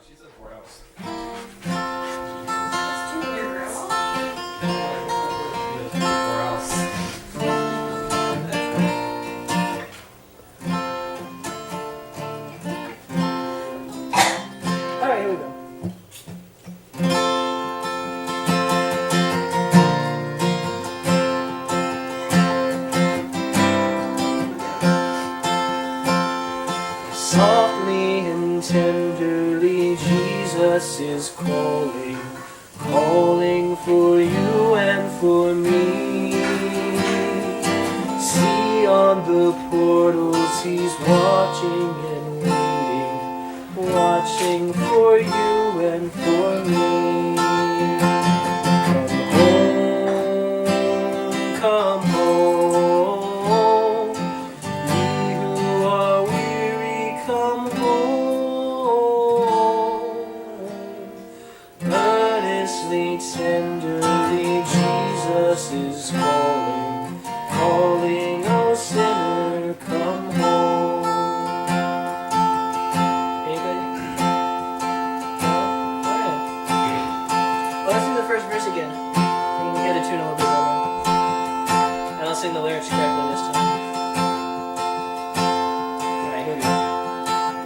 She said 4 hours. That's too weird, Grandma. 4 hours. Alright, here we go. Softly and tenderly Jesus is calling, calling for you and for me. See on the portals he's watching and waiting, watching for you and for me. Come home, ye who are weary, come home. Earnestly, tenderly, Jesus is calling, calling, oh sinner, come home. Anybody? No? Alright. Well, let's do the first verse again. You can get a tune a little bit better. And I'll sing the lyrics correctly this time. Alright, here we go.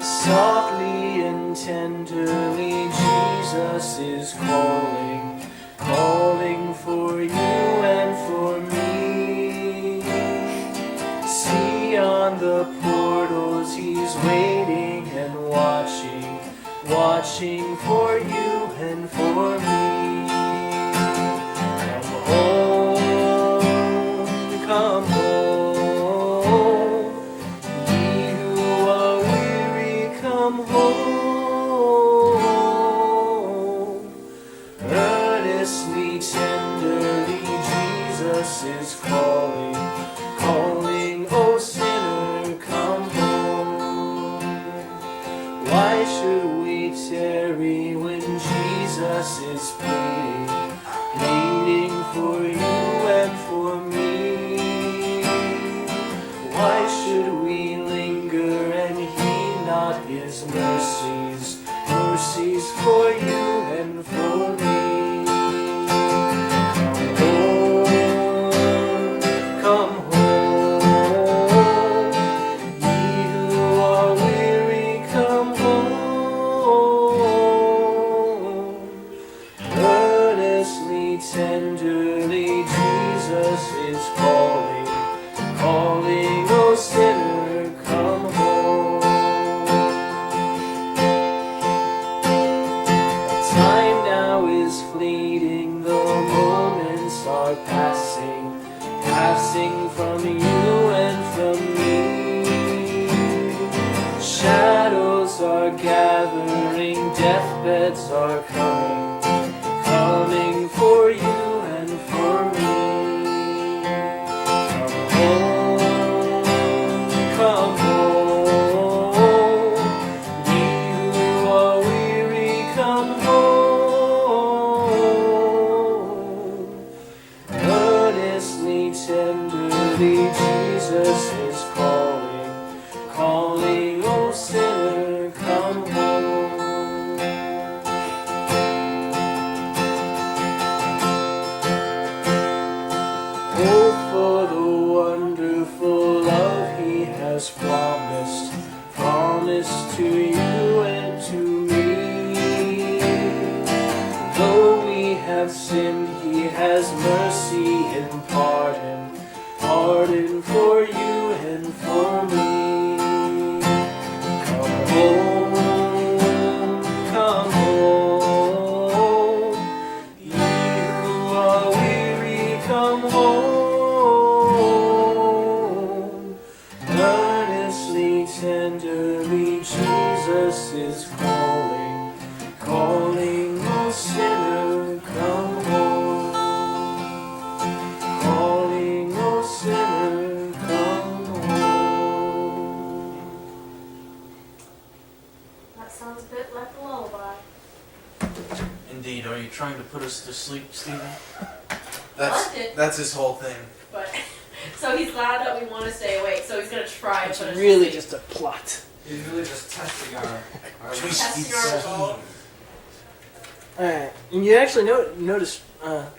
Softly and tenderly, Jesus is calling, calling for you and for me. See on the portals he's waiting and watching, watching for you and for me. Come home, ye who are weary, come home. Earnestly, tenderly, Jesus is calling, calling, oh sinner, come home. Why should we tarry when Jesus is pleading, pleading for you and for me? Why should we linger and heed not his mercies, mercies for you and for me? Come home, ye who are weary, come home. Earnestly, tenderly, Jesus is calling, calling, oh sinner, come home. Time now is fleeting, the moments are passing, passing from you and from me. Shadows are gathering, deathbeds are coming, coming for you and for me. Come home, ye who are weary, come home. Earnestly, tenderly, Jesus is calling, calling, oh sinner, come home. Oh, for the wonderful love he has promised, promised to you and to me. Though we have sinned, he has mercy and pardon, pardon for you and for me. Come home, come home, ye who are weary, come home. Earnestly, tenderly, Jesus is calling, calling, oh sinner, come home. Calling, oh sinner, come home. That sounds a bit like a lullaby. Indeed. Are you trying to put us to sleep, Stephen? Loved it. That's his whole thing. But so he's glad that we want to stay awake, so he's gonna try to It's put us really to sleep. just a plot. He's really just testing our Testing our results. Alright, and you actually noticed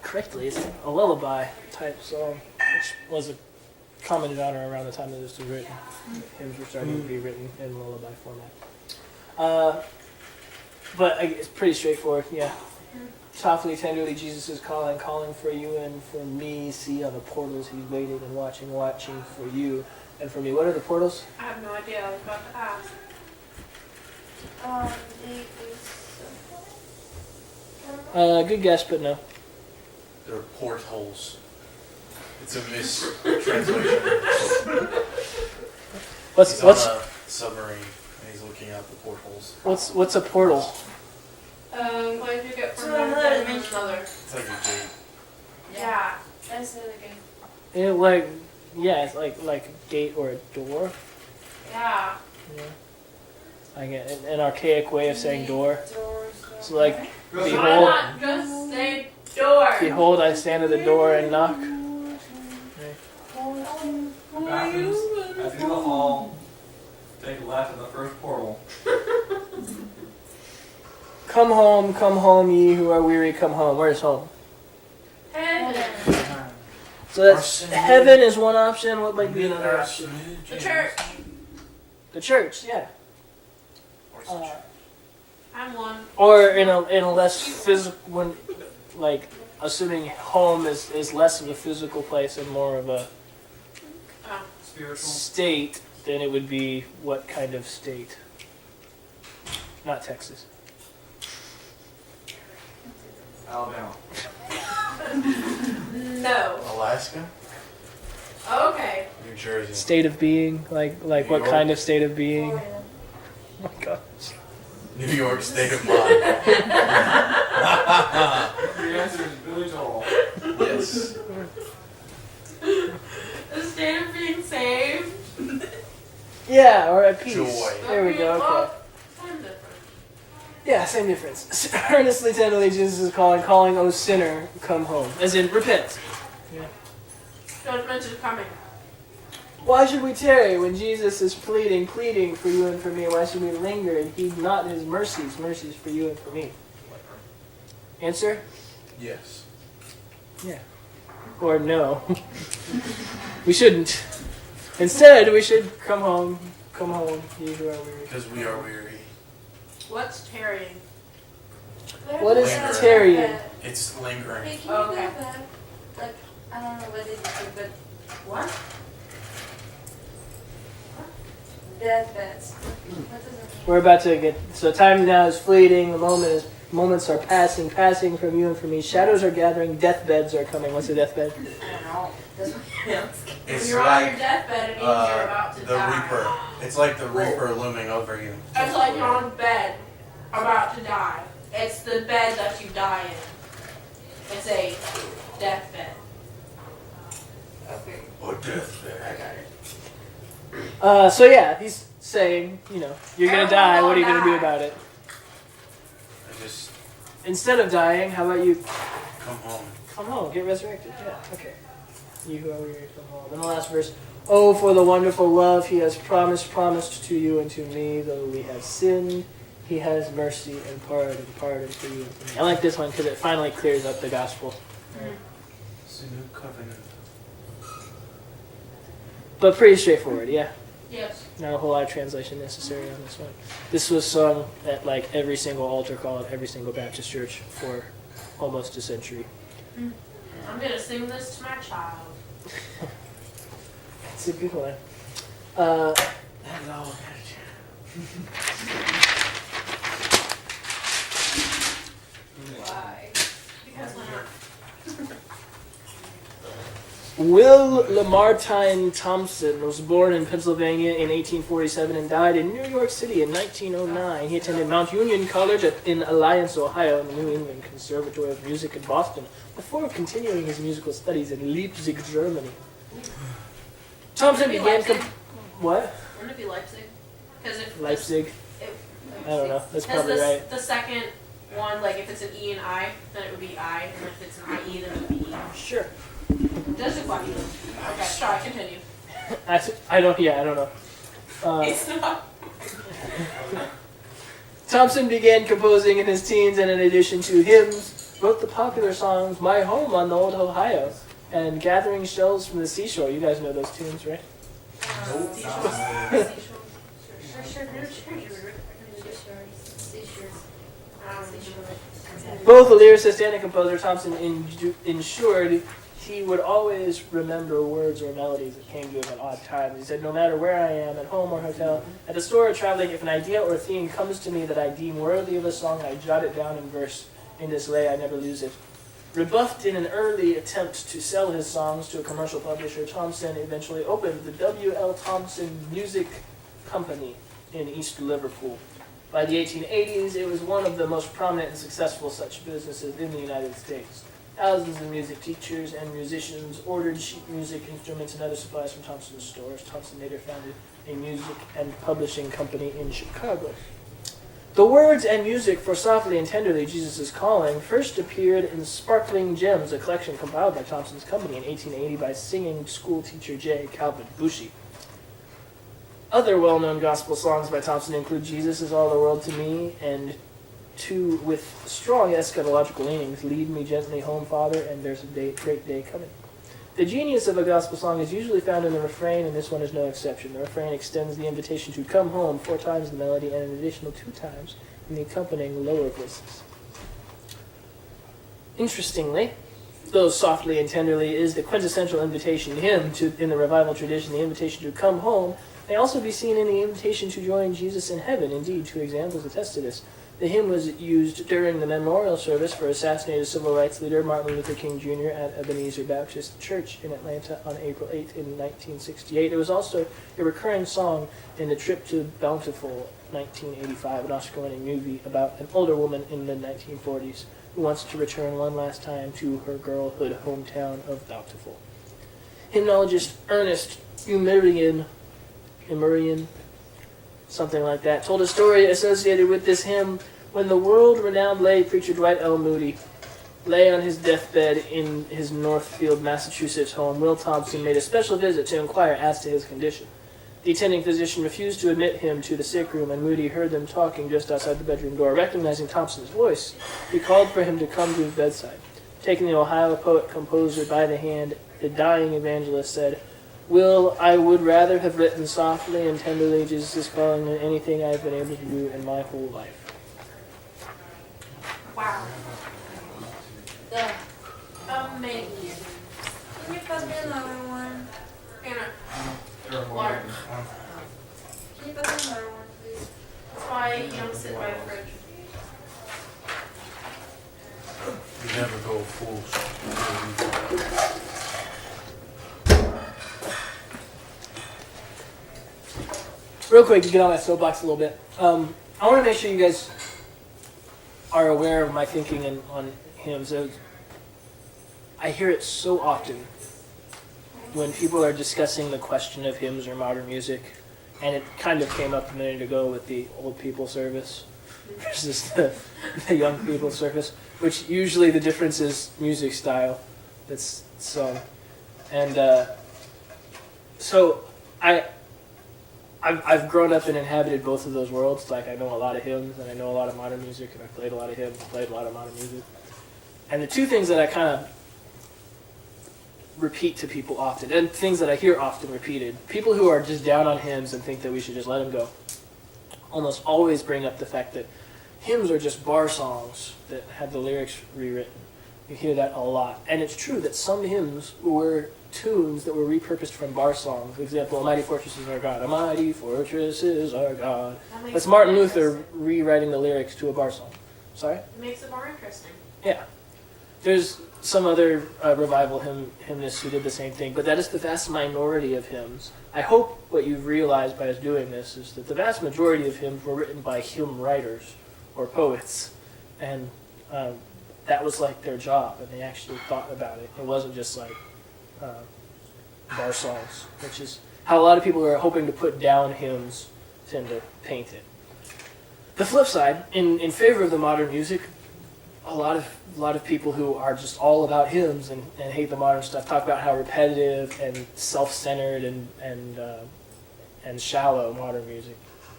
correctly, it's a lullaby type song, which was commented on around the time that this was written. Hymns were starting to be written in lullaby format. But it's pretty straightforward, yeah. Softly, tenderly, Jesus is calling, calling for you and for me. See on the portals he's waiting and watching, watching for you and for me. What are the portals? I have no idea. I was about to ask. Good guess, but no. They're portholes. It's a mistranslation. What's He's on a submarine and he's looking out the portholes. what's a portal? What did you get from So one another thing to dimension. another? It's like a gate. Yeah. That's really good. It's like a gate or a door. Yeah. Yeah. I get an archaic way of saying door. Doors. So like, Why behold, not just say door? behold, I stand at the door and knock. bathrooms. As you go hall, take a left at the first portal. Come home, ye who are weary, come home. Where's home? Heaven. So that's heaven is one option. What might be another option? The church. The church, yeah. I'm one. Or in a less physical, when, like, assuming home is less of a physical place and more of a Oh. Spiritual. state, then it would be what kind of state? Not Texas. Alabama. No. Alaska? Okay. New Jersey. State of being, like New what York. kind of state of being? Florida. Oh my gosh. New York State of Mind. The answer is Billy Joel. Yes. The state of being saved. Yeah, or at peace. Joy. There we go. Okay. Well, time difference. Yeah, same difference. Earnestly, tenderly, Jesus is calling, calling, O sinner, come home. As in, repent. Judgment is coming. Why should we tarry when Jesus is pleading for you and for me? Why should we linger and heed not his mercies for you and for me? Answer? Yes. Yeah. Or no. We shouldn't. Instead, we should come home, you who are weary. Because we are weary. What's tarrying? What is Linger. tarrying? It's lingering. Hey, can Okay. you go back? Like, I don't know what it is, but What? deathbeds. What does it mean? We're about to get, so time now is fleeting, moments are passing from you and from me. Shadows are gathering, deathbeds are coming. What's a deathbed? I don't know. That's what it means. When It's you're on your like deathbed, it means you're about to the die. Reaper. It's like the Reaper looming over you. It's like you're on bed, about to die. It's the bed that you die in. It's a deathbed. Okay. Oh, deathbed. I got it. So yeah, he's saying, you're gonna die, what are you gonna do about it? I just Instead of dying, how about you come home. come home, get resurrected? Yeah, okay. You who are weary, come home. And the last verse, oh, for the wonderful love he has promised to you and to me, though we have sinned, he has mercy and pardon for you and for me. I like this one because it finally clears up the gospel. It's a new covenant. But pretty straightforward, yeah. Yes. Not a whole lot of translation necessary on this one. This was sung at like every single altar call at every single Baptist church for almost a century. I'm gonna sing this to my child. It's a good one. Hello. Why? Because why not? Will Thompson was born in Pennsylvania in 1847 and died in New York City in 1909. He attended Mount Union College in Alliance, Ohio, and the New England Conservatory of Music in Boston before continuing his musical studies in Leipzig, Germany. Thompson Wouldn't it began... be Leipzig? What? Wouldn't it be Leipzig? Because if Leipzig? I don't know. That's Because probably right. the second one, like if it's an E and I, then it would be I, and if it's an IE, then it would be E. Sure. Just a question. Okay, sorry, continue. I don't know. It's not. Thompson began composing in his teens, and in addition to hymns, wrote the popular songs "My Home on the Old Ohio" and "Gathering Shells from the Seashore." You guys know those tunes, right? Both a lyricist and a composer, Thompson ensured he would always remember words or melodies that came to him at odd times. He said, "No matter where I am, at home or hotel, at the store or traveling, if an idea or theme comes to me that I deem worthy of a song, I jot it down in verse. In this way, I never lose it." Rebuffed in an early attempt to sell his songs to a commercial publisher, Thompson eventually opened the W.L. Thompson Music Company in East Liverpool. By the 1880s, it was one of the most prominent and successful such businesses in the United States. Thousands of music teachers and musicians ordered sheet music, instruments, and other supplies from Thompson's stores. Thompson later founded a music and publishing company in Chicago. The words and music for "Softly and Tenderly, Jesus is Calling" first appeared in Sparkling Gems, a collection compiled by Thompson's company in 1880 by singing school teacher J. Calvin Bushy. Other well-known gospel songs by Thompson include "Jesus Is All the World to Me" and two with strong eschatological leanings, "Lead Me Gently Home, Father," and "There's a Great Day Coming." The genius of a gospel song is usually found in the refrain, and this one is no exception. The refrain extends the invitation to come home 4 times the melody and an additional 2 times in the accompanying lower voices. Interestingly, though "Softly and Tenderly" is the quintessential invitation hymn in the revival tradition, the invitation to come home may also be seen in the invitation to join Jesus in heaven. Indeed, 2 examples attest to this. The hymn was used during the memorial service for assassinated civil rights leader Martin Luther King Jr. at Ebenezer Baptist Church in Atlanta on April 8 in 1968. It was also a recurring song in The Trip to Bountiful, 1985, an Oscar-winning movie about an older woman in the 1940s who wants to return one last time to her girlhood hometown of Bountiful. Hymnologist Ernest Umerian, something like that, told a story associated with this hymn. When the world-renowned lay preacher Dwight L. Moody lay on his deathbed in his Northfield, Massachusetts home, Will Thompson made a special visit to inquire as to his condition. The attending physician refused to admit him to the sick room, and Moody heard them talking just outside the bedroom door. Recognizing Thompson's voice, he called for him to come to his bedside. Taking the Ohio poet-composer by the hand, the dying evangelist said, "Will, I would rather have written softly and tenderly Jesus is calling than anything I've been able to do in my whole life." Wow. Amazing. Can you pass me another one? Anna, Water. Can you pass me another one, please? that's why you don't sit by the fridge. You never go full. Real quick, to get on that soapbox a little bit, I want to make sure you guys are aware of my thinking on hymns. I hear it so often when people are discussing the question of hymns or modern music, and it kind of came up a minute ago with the old people service versus the young people service, which usually the difference is music style that's sung. And so I've grown up and inhabited both of those worlds. Like, I know a lot of hymns and I know a lot of modern music, and I've played a lot of hymns and played a lot of modern music. And the two things that I kind of repeat to people often, and things that I hear often repeated, people who are just down on hymns and think that we should just let them go, almost always bring up the fact that hymns are just bar songs that had the lyrics rewritten. You hear that a lot. And it's true that some hymns were tunes that were repurposed from bar songs. For example, "A Mighty Fortress is Our God." "A mighty fortress is our God." That's Martin Luther rewriting the lyrics to a bar song. Sorry? It makes it more interesting. Yeah. There's some other revival hymnists who did the same thing, but that is the vast minority of hymns. I hope what you've realized by us doing this is that the vast majority of hymns were written by hymn writers or poets, and that was like their job, and they actually thought about it. It wasn't just like bar songs, which is how a lot of people who are hoping to put down hymns tend to paint it. The flip side, in favor of the modern music, a lot of people who are just all about hymns and hate the modern stuff talk about how repetitive and self-centered and shallow modern music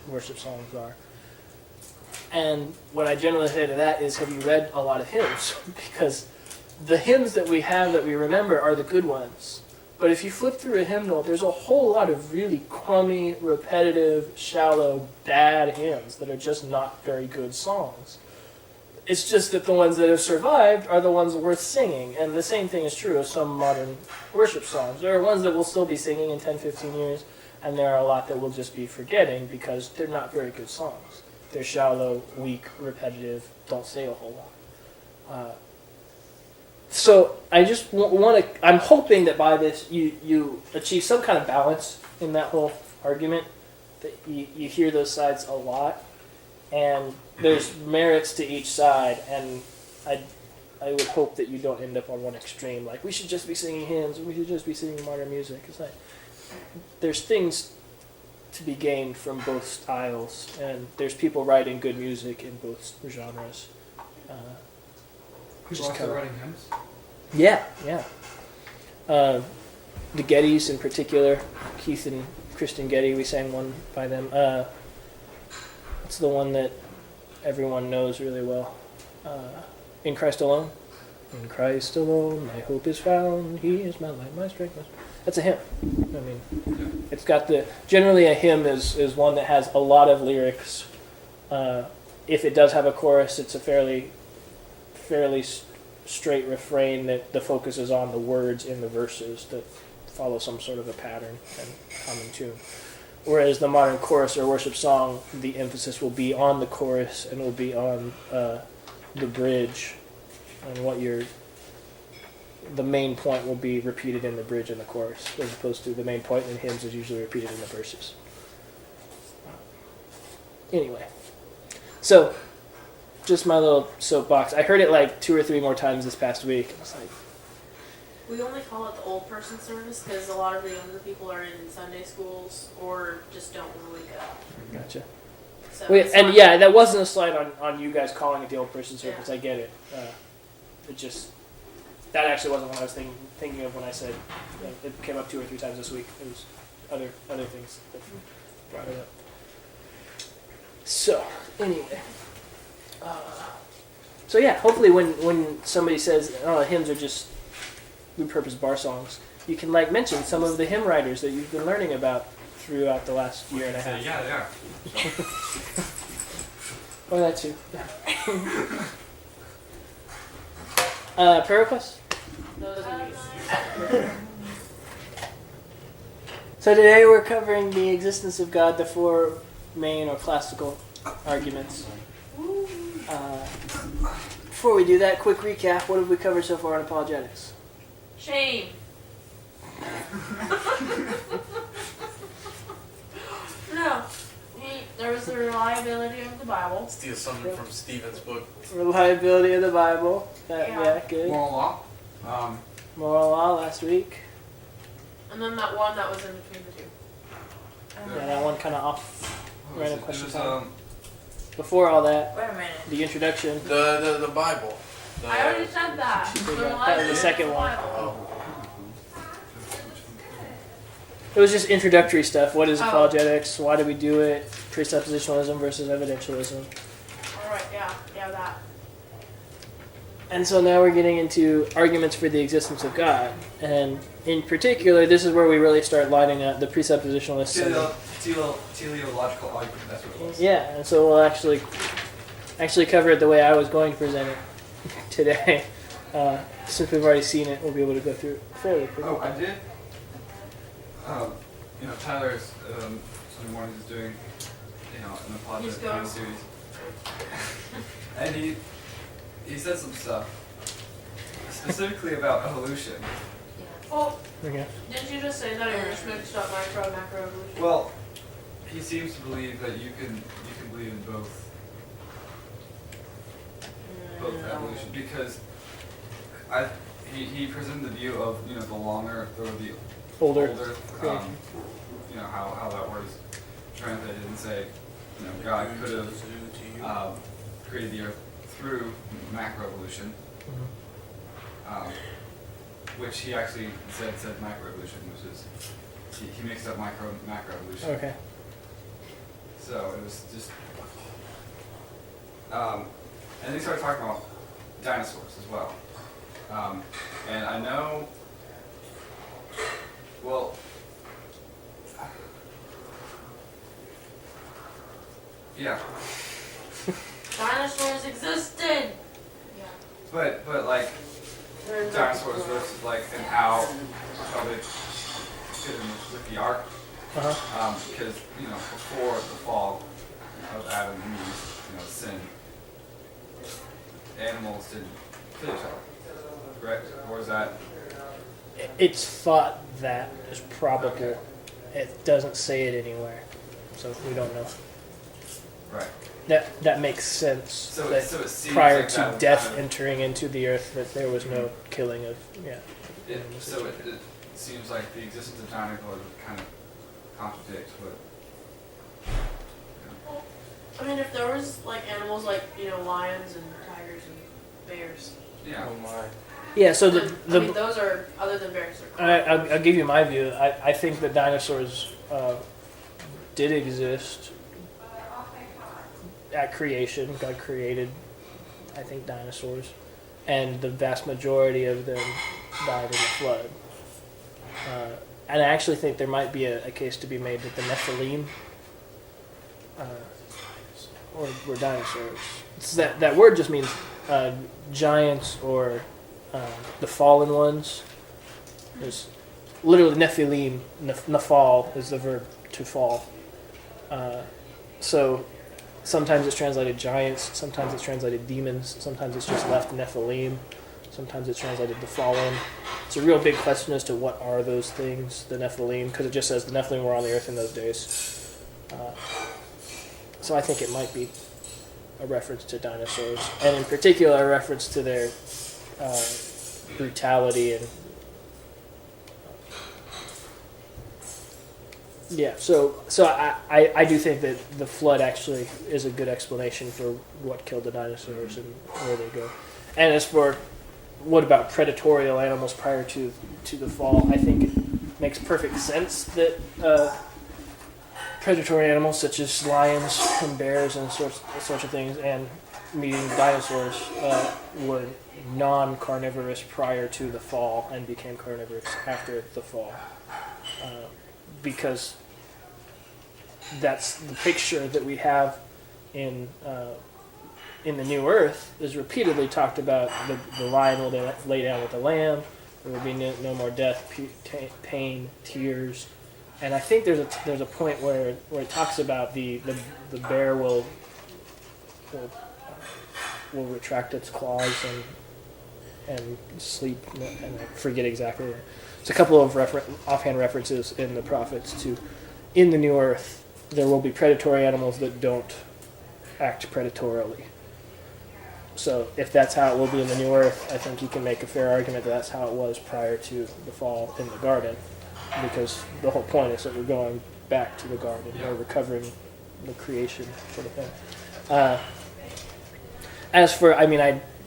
worship songs are. And what I generally say to that is, have you read a lot of hymns? Because the hymns that we have that we remember are the good ones. But if you flip through a hymnal, there's a whole lot of really crummy, repetitive, shallow, bad hymns that are just not very good songs. It's just that the ones that have survived are the ones worth singing. And the same thing is true of some modern worship songs. There are ones that we'll still be singing in 10, 15 years, and there are a lot that we'll just be forgetting because they're not very good songs. They're shallow, weak, repetitive, don't say a whole lot. So I just want to, I'm hoping that by this you achieve some kind of balance in that whole argument, that you hear those sides a lot, and there's merits to each side, and I would hope that you don't end up on one extreme, like we should just be singing hymns, or we should just be singing modern music. It's like, there's things to be gained from both styles, and there's people writing good music in both genres. People are still writing hymns? Yeah. The Gettys in particular, Keith and Kristen Getty, we sang one by them. What's the one that everyone knows really well? In Christ Alone. In Christ alone, my hope is found. He is my light, my strength. That's a hymn. I mean, it's got generally a hymn is one that has a lot of lyrics. If it does have a chorus, it's a fairly straight refrain that the focus is on the words in the verses that follow some sort of a pattern and common tune. Whereas the modern chorus or worship song, the emphasis will be on the chorus and will be on the bridge, and the main point will be repeated in the bridge and the chorus, as opposed to the main point in hymns is usually repeated in the verses. Anyway, so just my little soapbox. I heard it like 2 or 3 more times this past week. I was like, We only call it the old person service because a lot of the younger people are in Sunday schools or just don't really go. gotcha. So Wait, it's and not- yeah, that wasn't a slight on you guys calling it the old person service. Yeah. I get it. That actually wasn't what I was thinking of when I said it came up 2 or 3 times this week. It was other things that brought it up. So anyway, so yeah, hopefully when somebody says, "Oh, hymns are just repurposed bar songs," you can mention some of the hymn writers that you've been learning about throughout the last year and a half. Yeah. Or that too. Prayer requests? Those are used. So today we're covering the existence of God, the 4 main or classical arguments. Before we do that, quick recap. What have we covered so far in apologetics? Shame. No. There was the reliability of the Bible. Steal something from Stephen's book. Reliability of the Bible. Yeah. Yeah, good. Moral law? Moral law last week. And then that one that was in between the two. Yeah, that one kind of off. Random question It time. was, Before all that, Wait a minute. the introduction. The Bible. I already said that. That was the reliability second of the one. Bible. It was just introductory stuff. What is Oh. apologetics? Why do we do it? Presuppositionalism versus evidentialism. Alright, yeah, that. And so now we're getting into arguments for the existence of God. And in particular, this is where we really start lining up the presuppositionalists. and teleological argument, that's what it was. yeah, and so we'll actually cover it the way I was going to present it today. Since we've already seen it, we'll be able to go through it fairly quickly. Oh, I did. Tyler's Sunday mornings is doing, an apologetic He's going. series, and he said some stuff specifically about evolution. Well, Okay. didn't you just say that you're just mixed up micro and macro evolution? Well, he seems to believe that you can believe in both evolution because he presented the view of the longer or the Older. creation. How that was translated and say God could have created the earth through macroevolution, which he actually said macroevolution, which is he mixed up macroevolution. Okay. So So it was just, and they started talking about dinosaurs as well. And I know, well, yeah, Dinosaurs existed. Yeah. but like dinosaurs versus like and how they fit in with the ark. Because before the fall of Adam and Eve, sin, animals didn't kill each other, correct? Or is that It's thought that is probable. Okay. It doesn't say it anywhere, so we don't know. right? That makes sense. So that it seems prior like to that would death kind of- entering into the earth, that there was no killing of So it seems like the existence of dinosaurs would kind of contradict what. I mean, if there was like animals like lions and tigers and bears. Yeah. Oh my. Yeah. So I mean, those are other than bears. I'll give you my view. I think that dinosaurs did exist at creation. God created, I think, dinosaurs, and the vast majority of them died in the flood. And I actually think there might be a case to be made that the Nephilim were dinosaurs. It's that word just means giants or the fallen ones. There's literally Nephilim. Nafal is the verb to fall. So sometimes it's translated giants, sometimes it's translated demons, sometimes it's just left Nephilim, sometimes it's translated the fallen. It's a real big question as to what are those things, the Nephilim, because it just says the Nephilim were on the earth in those days. So I think it might be a reference to dinosaurs, and in particular a reference to their brutality and yeah. So I do think that the flood actually is a good explanation for what killed the dinosaurs and where they go. And as for what about predatorial animals prior to the fall, I think it makes perfect sense that predatory animals such as lions and bears and sorts of things and meeting dinosaurs were non-carnivorous prior to the fall and became carnivorous after the fall. Because that's the picture that we have in the New Earth is repeatedly talked about. The lion will lay down with the lamb. There will be no more death, pain, tears, and I think there's a point where it talks about the bear will retract its claws and sleep, and I forget exactly. It's a couple of offhand references in the prophets to, in the New Earth, there will be predatory animals that don't act predatorily. So if that's how it will be in the New Earth, I think you can make a fair argument that that's how it was prior to the fall in the garden, because the whole point is that we're going back to the garden, we're recovering the creation sort of thing. As for,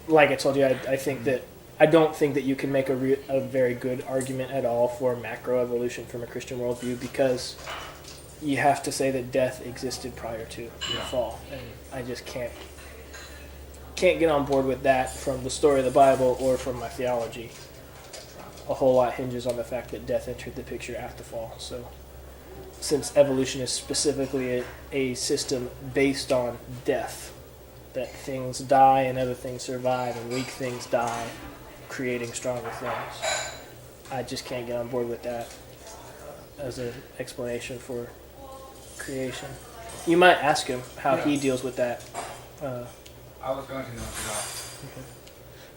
like I told you, I think that I don't think that you can make a very good argument at all for macroevolution from a Christian worldview, because you have to say that death existed prior to the fall, and I just can't get on board with that from the story of the Bible or from my theology. A whole lot hinges on the fact that death entered the picture at the fall. So, since evolution is specifically a system based on death, that things die and other things survive and weak things die, creating stronger things, I just can't get on board with that as an explanation for creation. You might ask him how he deals with that. I was going to know that.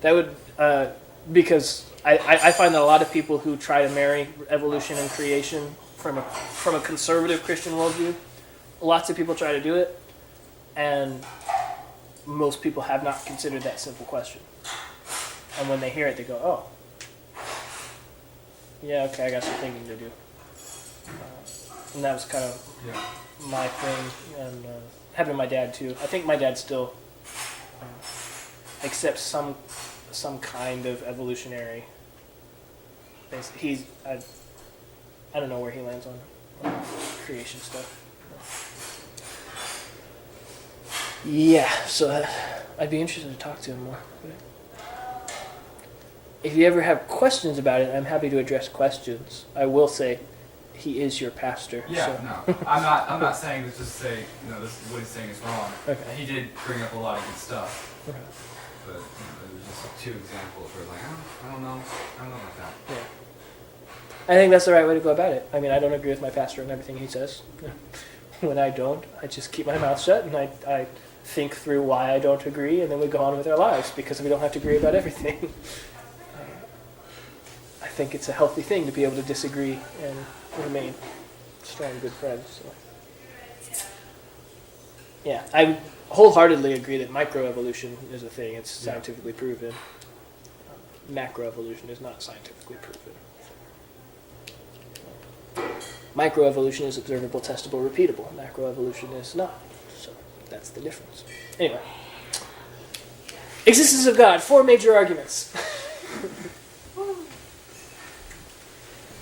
That would, because I find that a lot of people who try to marry evolution and creation from a conservative Christian worldview, lots of people try to do it, and most people have not considered that simple question. And when they hear it, they go, "Oh, yeah, okay, I got some thinking to do." And that was kind of my thing, and having my dad too. I think my dad still accepts some kind of evolutionary. He's I don't know where he lands on creation stuff. Yeah, so I'd be interested to talk to him more. If you ever have questions about it, I'm happy to address questions. I will say, he is your pastor. Yeah, so. no, I'm not saying this just to say, this is what he's saying is wrong. Okay. He did bring up a lot of good stuff, Okay. but it was just 2 examples where like, I don't know about that. Yeah. I think that's the right way to go about it. I mean, I don't agree with my pastor and everything he says. When I don't, I just keep my mouth shut and I think through why I don't agree, and then we go on with our lives because we don't have to agree about everything. I think it's a healthy thing to be able to disagree and remain strong, good friends. So. Yeah, I wholeheartedly agree that microevolution is a thing. It's scientifically proven. Macroevolution is not scientifically proven. Microevolution is observable, testable, repeatable. Macroevolution is not. So that's the difference. Anyway. Existence of God, 4 major arguments.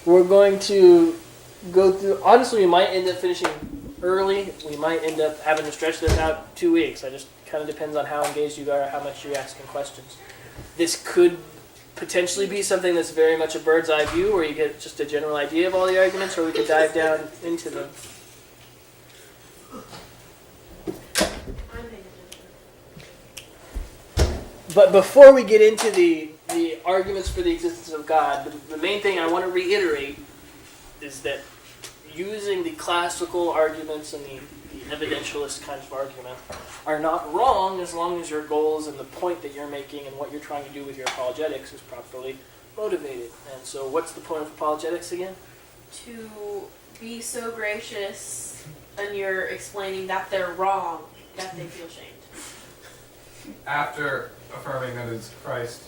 We're going to go through, honestly, we might end up finishing early. We might end up having to stretch this out 2 weeks. It just kind of depends on how engaged you are, how much you're asking questions. This could potentially be something that's very much a bird's eye view, where you get just a general idea of all the arguments, or we could dive down into them. But before we get into the arguments for the existence of God, the main thing I want to reiterate is that using the classical arguments and the evidentialist kind of argument are not wrong as long as your goals and the point that you're making and what you're trying to do with your apologetics is properly motivated. And so what's the point of apologetics again? To be so gracious and you're explaining that they're wrong, that they feel shamed. After affirming that it's Christ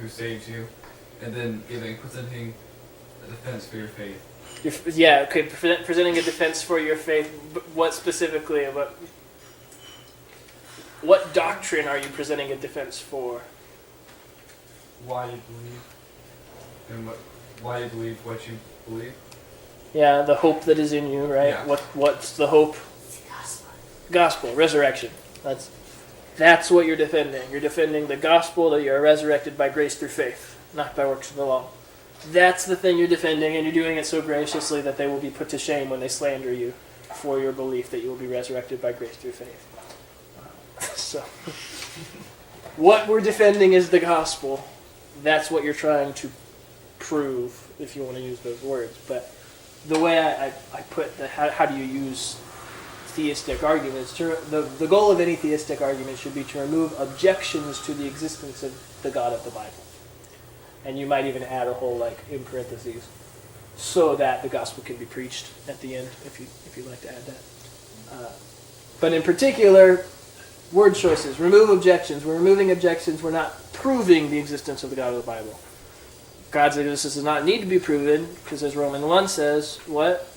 who saved you, and then presenting a defense for your faith. Presenting a defense for your faith. What specifically? What doctrine are you presenting a defense for? Why you believe, and why you believe what you believe. Yeah, the hope that is in you, right? Yeah. What's the hope? It's the gospel. Gospel, resurrection. That's what you're defending. You're defending the gospel that you're resurrected by grace through faith, not by works of the law. That's the thing you're defending, and you're doing it so graciously that they will be put to shame when they slander you for your belief that you will be resurrected by grace through faith. So, what we're defending is the gospel. That's what you're trying to prove, if you want to use those words. But the way I put how do you use theistic arguments, the goal of any theistic argument should be to remove objections to the existence of the God of the Bible. And you might even add a whole in parentheses, so that the gospel can be preached at the end, if you'd like to add that. But in particular, word choices. Remove objections. We're removing objections. We're not proving the existence of the God of the Bible. God's existence does not need to be proven, because as Romans 1 says, what?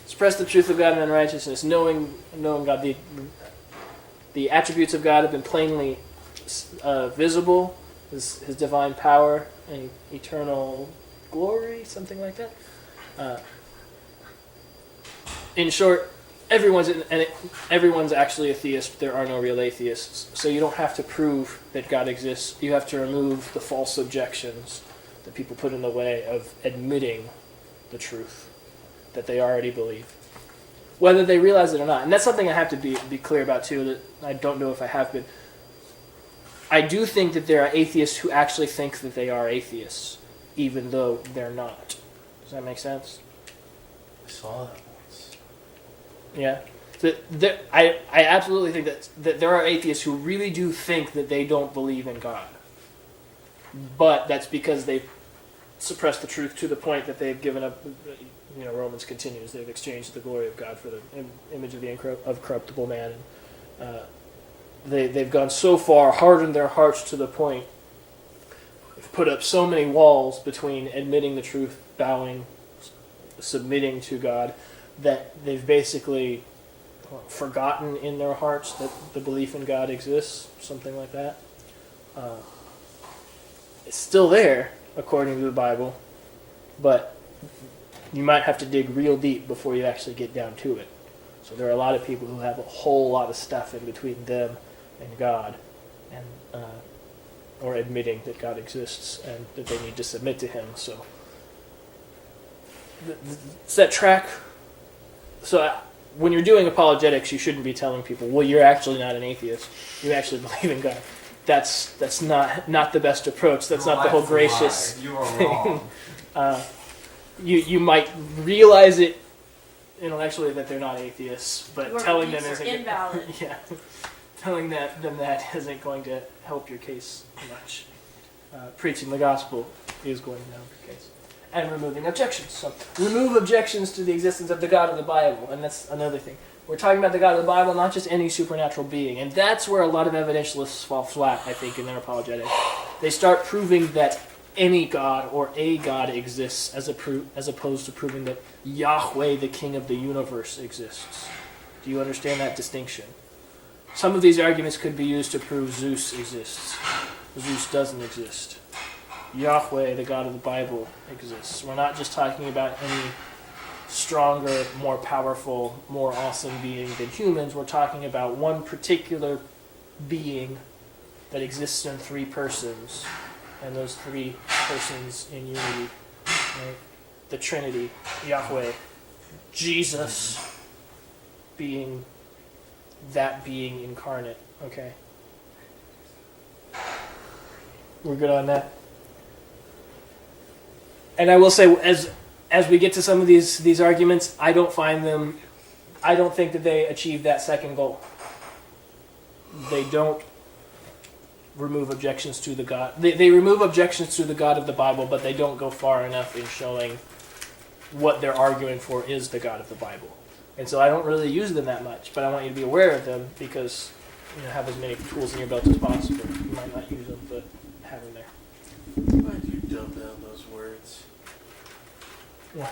Suppress the truth of God in unrighteousness, knowing God. The attributes of God have been plainly visible, his divine power and eternal glory, something like that. In short, everyone's actually a theist. There are no real atheists. So you don't have to prove that God exists. You have to remove the false objections that people put in the way of admitting the truth that they already believe, whether they realize it or not. And that's something I have to be clear about too, that I don't know if I have been. I do think that there are atheists who actually think that they are atheists, even though they're not. Does that make sense? I saw that once. Yeah. I absolutely think that there are atheists who really do think that they don't believe in God. But that's because they suppress the truth to the point that they've given up. Romans continues. They've exchanged the glory of God for the image of corruptible man. And, they've gone so far, hardened their hearts to the point, they've put up so many walls between admitting the truth, bowing, submitting to God, that they've basically forgotten in their hearts that the belief in God exists, something like that. It's still there, according to the Bible, but you might have to dig real deep before you actually get down to it. So there are a lot of people who have a whole lot of stuff in between them and God, and or admitting that God exists and that they need to submit to Him. So does that track? So when you're doing apologetics, you shouldn't be telling people, "Well, you're actually not an atheist. You actually believe in God." That's not the best approach. That's not the whole gracious You are thing. wrong. You might realize it intellectually that they're not atheists, but Your telling them beliefs are isn't invalid. yeah, telling them that isn't going to help your case much. Preaching the gospel is going to help your case, and removing objections. So remove objections to the existence of the God of the Bible, and that's another thing. We're talking about the God of the Bible, not just any supernatural being, and that's where a lot of evidentialists fall flat, I think, in their apologetics. They start proving that any God or a God exists as opposed to proving that Yahweh, the King of the universe, exists. Do you understand that distinction? Some of these arguments could be used to prove Zeus exists. Zeus doesn't exist. Yahweh, the God of the Bible, exists. We're not just talking about any stronger, more powerful, more awesome being than humans. We're talking about one particular being that exists in three persons, and those three persons in unity. Right? The Trinity, Yahweh, Jesus being that being incarnate. Okay? We're good on that? And I will say, as we get to some of these arguments, I don't think that they achieve that second goal. They don't remove objections to the God. They remove objections to the God of the Bible, but they don't go far enough in showing what they're arguing for is the God of the Bible. And so I don't really use them that much, but I want you to be aware of them because have as many tools in your belt as possible. You might not use them, but have them there. Why do you dumb down those words? Yeah.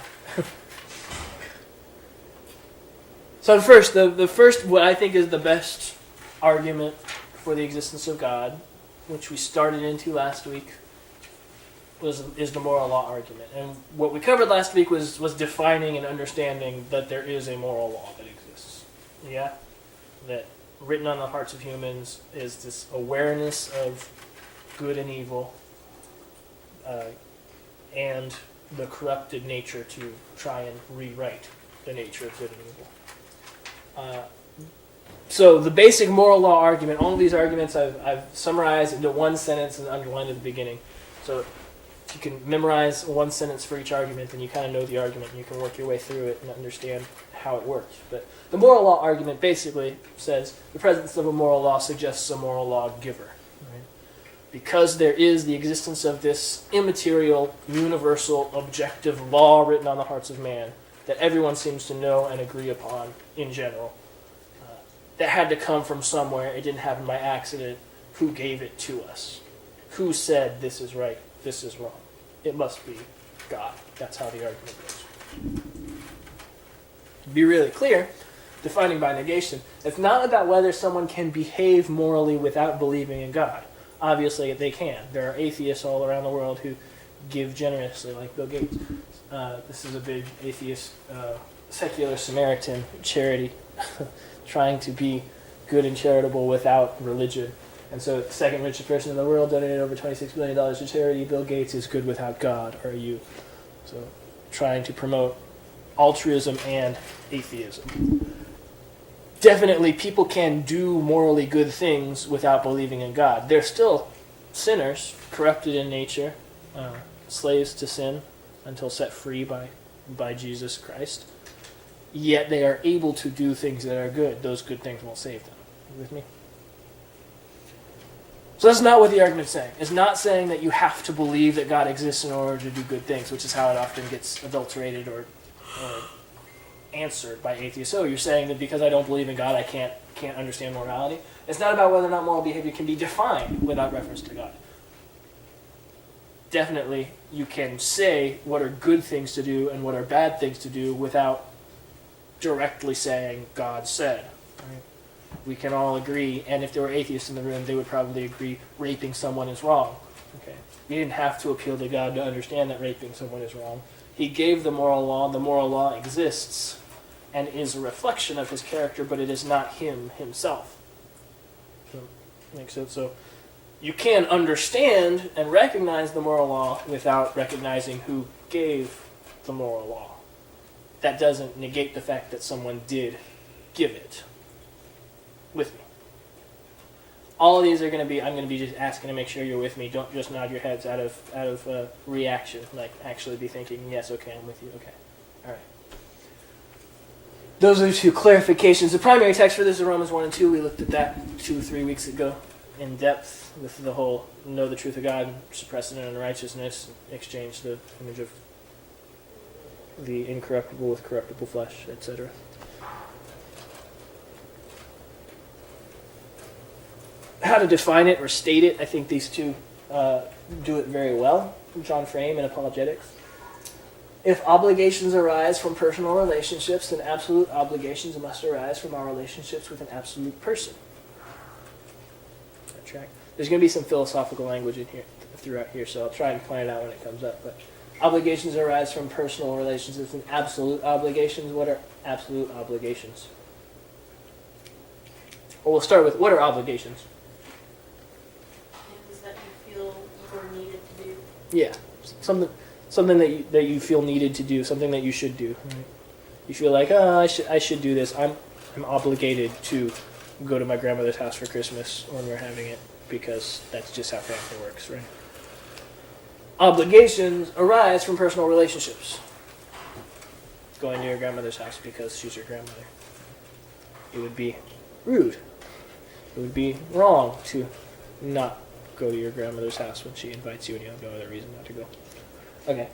So the first, what I think is the best argument for the existence of God, which we started into last week, is the moral law argument. And what we covered last week was defining and understanding that there is a moral law that exists. Yeah? That written on the hearts of humans is this awareness of good and evil, and the corrupted nature to try and rewrite the nature of good and evil. So the basic moral law argument, all of these arguments I've summarized into one sentence and underlined at the beginning. So if you can memorize one sentence for each argument, then you kind of know the argument and you can work your way through it and understand how it works. But the moral law argument basically says the presence of a moral law suggests a moral law giver. Right? Because there is the existence of this immaterial, universal, objective law written on the hearts of man that everyone seems to know and agree upon in general. That had to come from somewhere. It didn't happen by accident. Who gave it to us? Who said this is right, this is wrong? It must be God. That's how the argument goes. To be really clear, defining by negation, it's not about whether someone can behave morally without believing in God. Obviously, they can. There are atheists all around the world who give generously, like Bill Gates. This is a big atheist, secular Samaritan charity trying to be good and charitable without religion. And so the second richest person in the world donated over $26 billion to charity. Bill Gates is good without God, are you? So trying to promote altruism and atheism. Definitely people can do morally good things without believing in God. They're still sinners, corrupted in nature, slaves to sin until set free by Jesus Christ. Yet they are able to do things that are good. Those good things won't save them. You with me? So that's not what the argument's saying. It's not saying that you have to believe that God exists in order to do good things, which is how it often gets adulterated or answered by atheists. So you're saying that because I don't believe in God, I can't understand morality. It's not about whether or not moral behavior can be defined without reference to God. Definitely, you can say what are good things to do and what are bad things to do without directly saying God said. Right? We can all agree, and if there were atheists in the room, they would probably agree raping someone is wrong. Okay, you didn't have to appeal to God to understand that raping someone is wrong. He gave the moral law. The moral law exists, and is a reflection of his character, but it is not him himself. So, makes sense. So you can understand and recognize the moral law without recognizing who gave the moral law. That doesn't negate the fact that someone did give it. With me. All of these are going to be, I'm going to be just asking to make sure you're with me. Don't just nod your heads out of reaction. Like, actually be thinking, yes, okay, I'm with you. Okay. All right. Those are the two clarifications. The primary text for this is Romans 1 and 2. We looked at that 2-3 weeks ago in depth with the whole know the truth of God, suppress it in unrighteousness, exchange the image of the incorruptible with corruptible flesh, etc. How to define it or state it, I think these two do it very well. John Frame in Apologetics. If obligations arise from personal relationships, then absolute obligations must arise from our relationships with an absolute person. That track. There's going to be some philosophical language in here throughout here, so I'll try and point it out when it comes up. But obligations arise from personal relationships and absolute obligations. What are absolute obligations? Well, we'll start with what are obligations? Things that you feel were needed to do. Yeah, something that you feel needed to do, something that you should do. Right? You feel like, oh, I should do this. I'm obligated to go to my grandmother's house for Christmas when we're having it because that's just how family works, right? Obligations arise from personal relationships. Going to your grandmother's house because she's your grandmother. It would be rude. It would be wrong to not go to your grandmother's house when she invites you and you have no other reason not to go. Okay.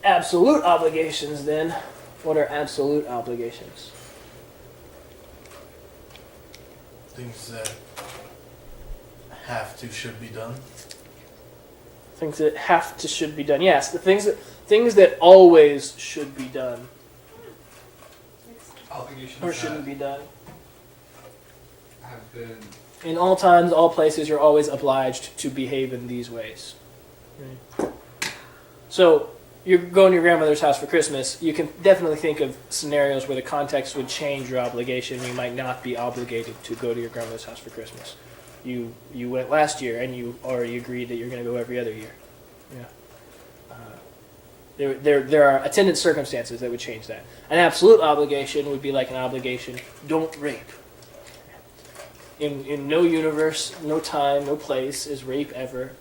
Absolute obligations, then. What are absolute obligations? Things that have to, should be done. Things that have to, should be done. Yes, the things that always should be done Obligations or shouldn't be done. have been In all times, all places, you're always obliged to behave in these ways. Right. So, you're going to your grandmother's house for Christmas. You can definitely think of scenarios where the context would change your obligation. You might not be obligated to go to your grandmother's house for Christmas. You went last year, and you already agreed that you're going to go every other year. Yeah. There are attendant circumstances that would change that. An absolute obligation would be like an obligation: don't rape. In no universe, no time, no place is rape ever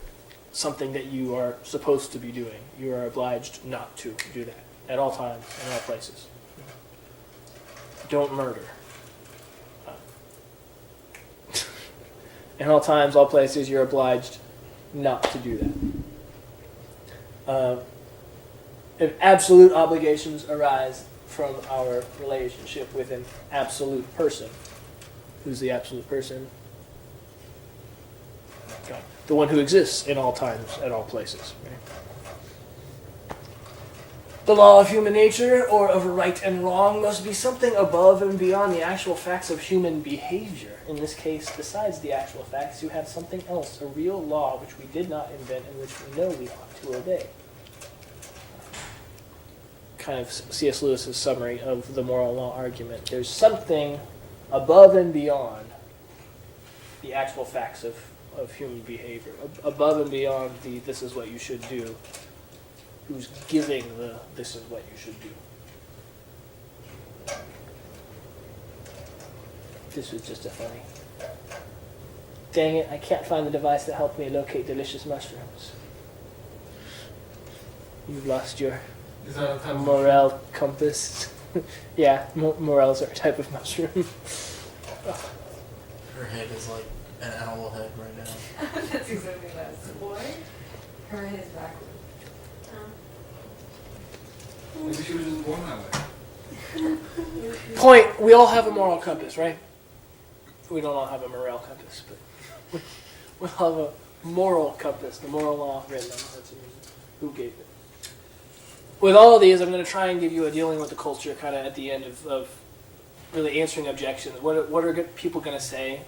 something that you are supposed to be doing. You are obliged not to do that at all times, in all places. Don't murder. In all times, all places, you're obliged not to do that. If absolute obligations arise from our relationship with an absolute person. Who's the absolute person? God. The one who exists in all times, at all places. Right? The law of human nature, or of right and wrong, must be something above and beyond the actual facts of human behavior. In this case, besides the actual facts, you have something else, a real law which we did not invent and which we know we ought to obey. Kind of C.S. Lewis's summary of the moral law argument. There's something above and beyond the actual facts of human behavior, above and beyond the this is what you should do, who's giving the this is what you should do. This was just a funny. Dang it, I can't find the device that helped me locate delicious mushrooms. You've lost your is that a type of morale compass. Yeah, morels are a type of mushroom. Her head is like an owl head right now. That's exactly what I was. Boy, her head is backwards. maybe she was just born that way. Point, we all have a moral compass, right? We don't all have a morale compass, but we all have a moral compass, the moral law written on it. Who gave it? With all of these, I'm going to try and give you a dealing with the culture kind of at the end of really answering objections. What are people going to say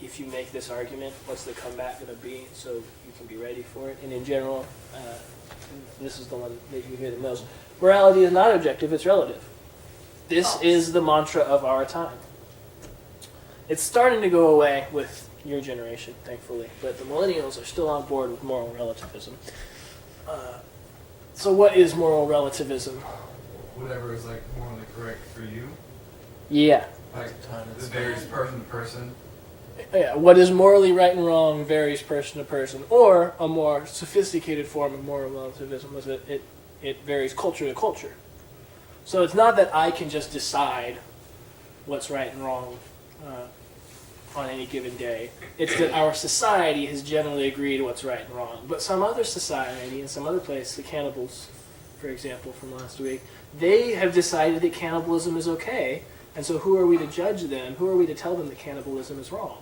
if you make this argument? What's the comeback going to be so you can be ready for it? And in general, this is the one that you hear the most. Morality is not objective, it's relative. This False. is the mantra of our time. It's starting to go away with your generation, thankfully, but the millennials are still on board with moral relativism. So what is moral relativism? Whatever is like morally correct for you. Yeah. Like Time it is- varies person to person. Yeah, what is morally right and wrong varies person to person. Or a more sophisticated form of moral relativism is that it varies culture to culture. So it's not that I can just decide what's right and wrong on any given day. It's that our society has generally agreed what's right and wrong. But some other society in some other place, the cannibals, for example, from last week, they have decided that cannibalism is okay. And so who are we to judge them? Who are we to tell them that cannibalism is wrong?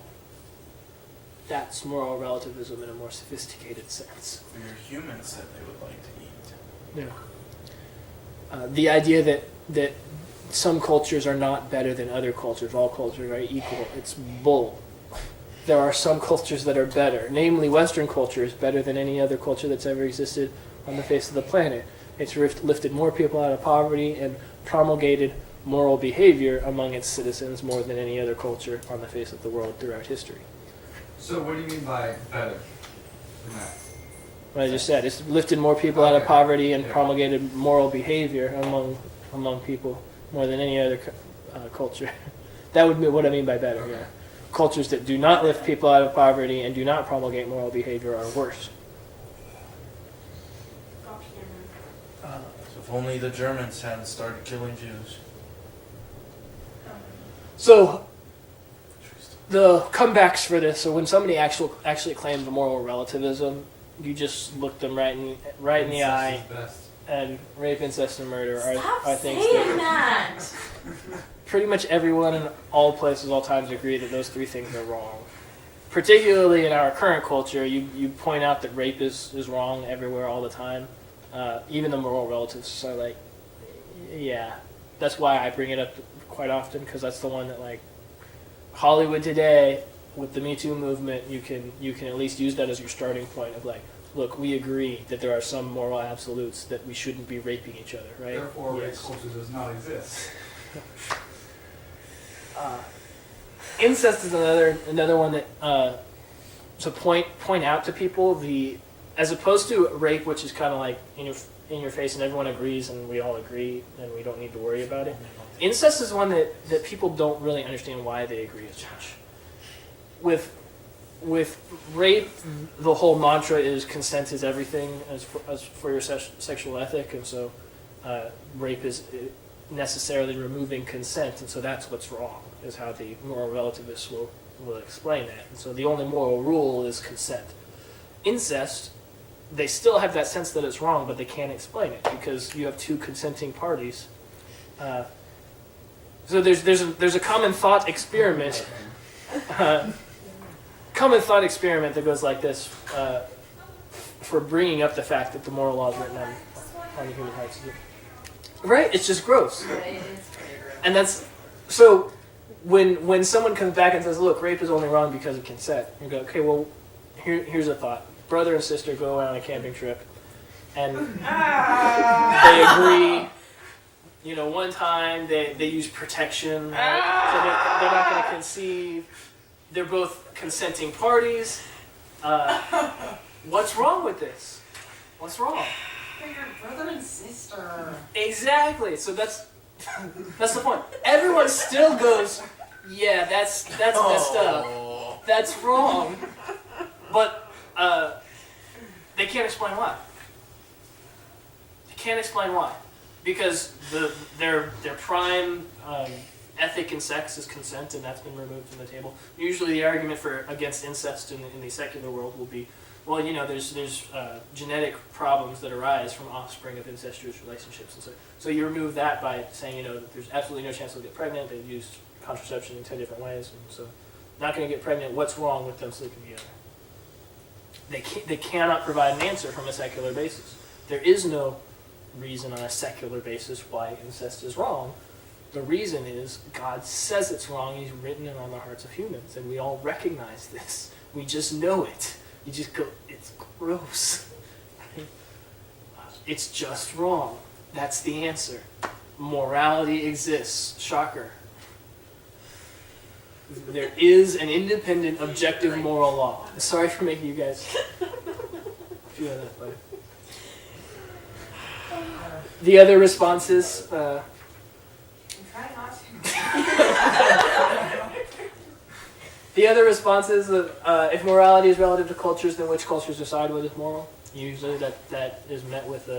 That's moral relativism in a more sophisticated sense. Your humans said they would like to eat. Yeah. The idea that some cultures are not better than other cultures, all cultures are equal, it's bull. There are some cultures that are better. Namely, Western culture is better than any other culture that's ever existed on the face of the planet. It's lifted more people out of poverty and promulgated moral behavior among its citizens more than any other culture on the face of the world throughout history. So what do you mean by better than that? What I just said, it's lifted more people out of Okay. poverty and Yeah. promulgated moral behavior among people more than any other culture. That would be what I mean by better. Okay. Yeah. Cultures that do not lift people out of poverty and do not promulgate moral behavior are worse. So if only the Germans hadn't started killing Jews. So the comebacks for this, so when somebody actually claims moral relativism, you just look them right in the Incest eye, is best. and rape, incest, and murder Stop are things saying that that. pretty much everyone in all places, all times agree that those three things are wrong. Particularly in our current culture, you point out that rape is wrong everywhere all the time. Even the moral relatives are like, yeah. That's why I bring it up quite often, because that's the one that, like, Hollywood today, with the Me Too movement, you can at least use that as your starting point of like, look, we agree that there are some moral absolutes that we shouldn't be raping each other, right? Therefore, rape Yes. culture does not exist. Incest is another one that to point out to people as opposed to rape, which is kind of like in your face and everyone agrees and we all agree and we don't need to worry about it. Incest is one that people don't really understand why they agree as much. With rape, the whole mantra is consent is everything as for your sexual ethic, and so rape is necessarily removing consent, and so that's what's wrong, is how the moral relativists will explain that. And so the only moral rule is consent. Incest, they still have that sense that it's wrong, but they can't explain it because you have two consenting parties. So there's a common thought experiment. Common thought experiment that goes like this for bringing up the fact that the moral law is written on the human hearts. Right? It's just gross. And that's so when someone comes back and says, look, rape is only wrong because of consent, you go, okay, well, here's a thought. Brother and sister go on a camping trip and they agree. You know, one time they use protection, right? So they're not going to conceive. They're both consenting parties. What's wrong with this? What's wrong? They're your brother and sister. Exactly. So that's the point. Everyone still goes, yeah, that's messed up. That's wrong. But they can't explain why. They can't explain why. Because their prime ethic in sex is consent, and that's been removed from the table. Usually, the argument against incest in the secular world will be, well, you know, there's genetic problems that arise from offspring of incestuous relationships, and so you remove that by saying, you know, that there's absolutely no chance they'll get pregnant. They've used contraception in 10 different ways, and so not going to get pregnant. What's wrong with them sleeping together? They cannot provide an answer from a secular basis. There is no reason on a secular basis why incest is wrong. The reason is God says it's wrong. He's written it on the hearts of humans, and we all recognize this. We just know it. You just go, it's gross. It's just wrong. That's the answer. morality exists. Shocker. There is an independent, objective moral law. Sorry for making you guys feel that way. The other responses, I'm trying not to. the other responses of if morality is relative to cultures, then which cultures decide what is moral? Usually that is met with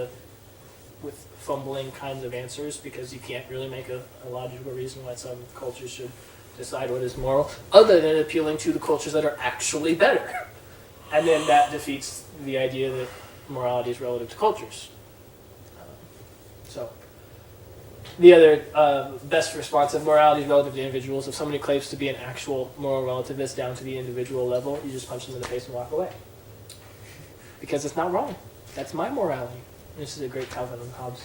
fumbling kinds of answers, because you can't really make a logical reason why some cultures should decide what is moral, other than appealing to the cultures that are actually better. And then that defeats the idea that morality is relative to cultures. So, the other best response of morality is relative to individuals. If somebody claims to be an actual moral relativist down to the individual level, you just punch them in the face and walk away. Because it's not wrong. That's my morality. This is a great Calvin and Hobbes.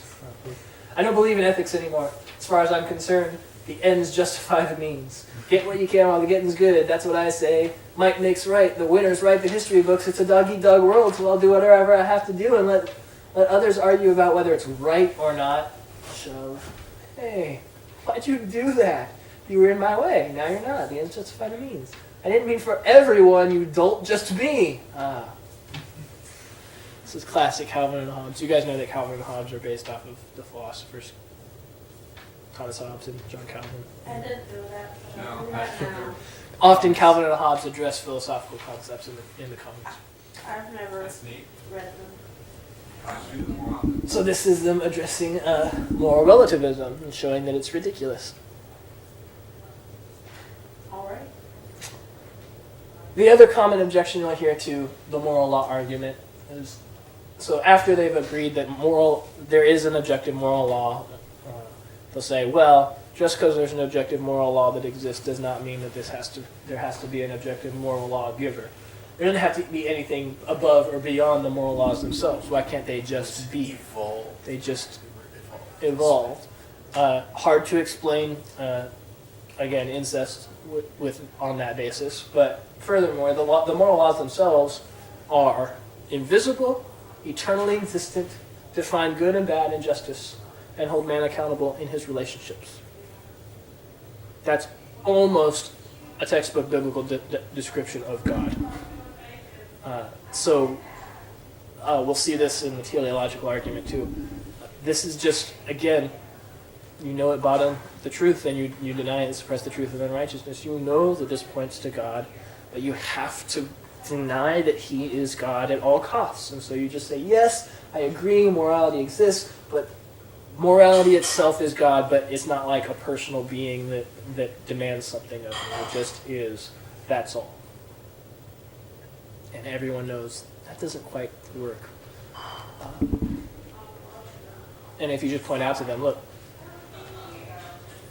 I don't believe in ethics anymore. As far as I'm concerned, the ends justify the means. Get what you can while the getting's good. That's what I say. Might makes right. The winners write the history books. It's a dog-eat-dog world, so I'll do whatever I have to do and let others argue about whether it's right or not. Shove. Hey, why'd you do that? You were in my way. Now you're not. The ends justify the means. I didn't mean for everyone, you dolt, just me. This is classic Calvin and Hobbes. You guys know that Calvin and Hobbes are based off of the philosophers Thomas Hobbes and John Calvin. I didn't know that. No, Often Calvin and Hobbes address philosophical concepts in the comics. I've never That's neat. read them. I should do them more often. So this is them addressing moral relativism and showing that it's ridiculous. All right. The other common objection you'll hear to the moral law argument is, so after they've agreed that there is an objective moral law, they'll say, well, just because there's an objective moral law that exists does not mean that there has to be an objective moral law giver. There doesn't have to be anything above or beyond the moral laws themselves. Why can't they just be? They just evolved. Hard to explain, again, incest with on that basis. But furthermore, the moral laws themselves are invisible, eternally existent, define good and bad and justice, and hold man accountable in his relationships. That's almost a textbook biblical description of God. So we'll see this in the teleological argument too. This is just, again, you know at bottom the truth, and you deny it and suppress the truth of unrighteousness. You know that this points to God, but you have to deny that he is God at all costs. And so you just say, yes, I agree, morality exists, but morality itself is God, but it's not like a personal being that demands something of me. It just is. That's all. And everyone knows that doesn't quite work. And if you just point out to them, look,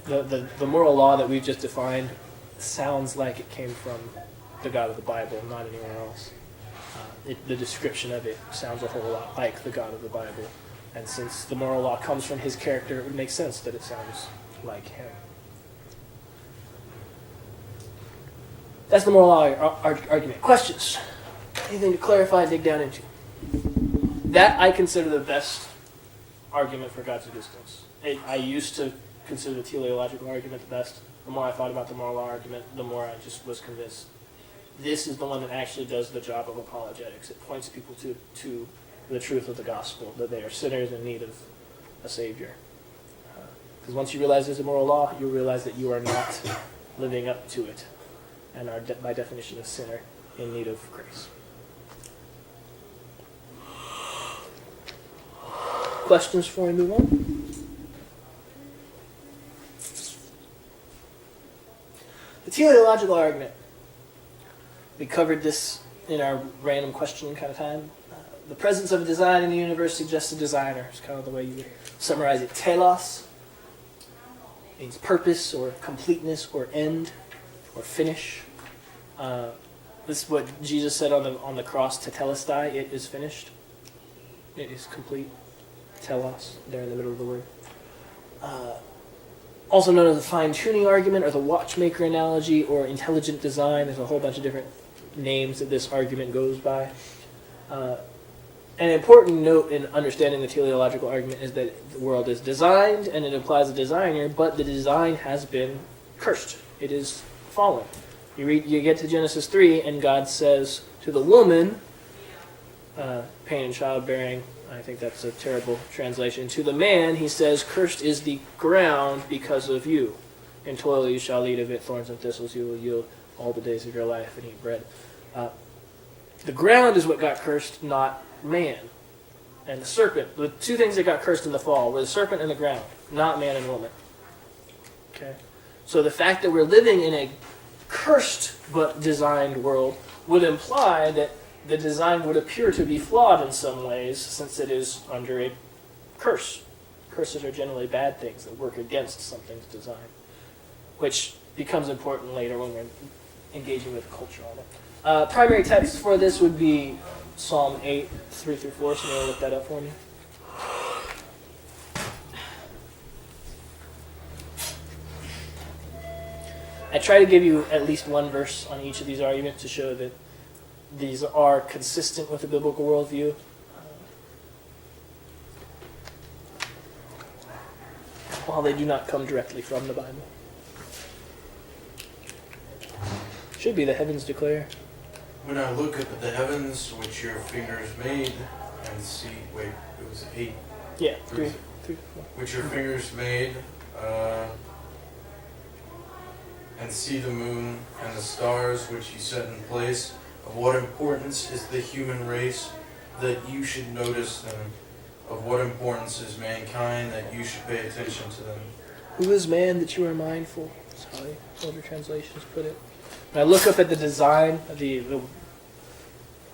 the moral law that we've just defined sounds like it came from the God of the Bible, not anywhere else. The description of it sounds a whole lot like the God of the Bible. And since the moral law comes from his character, it would make sense that it sounds like him. That's the moral law argument. Questions? Anything to clarify, dig down into? That I consider the best argument for God's existence. I used to consider the teleological argument the best. The more I thought about the moral law argument, the more I just was convinced. This is the one that actually does the job of apologetics. It points people to the truth of the gospel, that they are sinners in need of a Savior. Because once you realize there's a moral law, you realize that you are not living up to it, and are by definition a sinner in need of grace. Questions before we move on? The teleological argument. We covered this in our random questioning kind of time. The presence of a design in the universe suggests a designer. It's kind of the way you would summarize it. Telos means purpose or completeness or end or finish. This is what Jesus said on the cross, tetelestai, it is finished. It is complete. Telos, there in the middle of the word. Also known as the fine-tuning argument or the watchmaker analogy or intelligent design. There's a whole bunch of different names that this argument goes by. an important note in understanding the teleological argument is that the world is designed, and it implies a designer, but the design has been cursed. It is fallen. You get to Genesis 3, and God says to the woman, pain and childbearing, I think that's a terrible translation. To the man, he says, cursed is the ground because of you. In toil you shall eat of it, thorns and thistles you will yield all the days of your life and eat bread. The ground is what got cursed, not man. And the serpent, the two things that got cursed in the fall were the serpent and the ground, not man and woman. Okay? So the fact that we're living in a cursed but designed world would imply that the design would appear to be flawed in some ways, since it is under a curse. Curses are generally bad things that work against something's design, which becomes important later when we're engaging with culture on it. Primary text for this would be Psalm 8, 3-4. So you want to look that up for me? I try to give you at least one verse on each of these arguments to show that these are consistent with the biblical worldview. While they do not come directly from the Bible. Should be the heavens declare. When I look at the heavens which your fingers made, and see, wait, it was 8. Yeah, 3, 4. Which your fingers made, and see the moon and the stars which you set in place, of what importance is the human race that you should notice them? Of what importance is mankind that you should pay attention to them? Who is man that you are mindful? That's how the older translations put it. When I look up at the design, the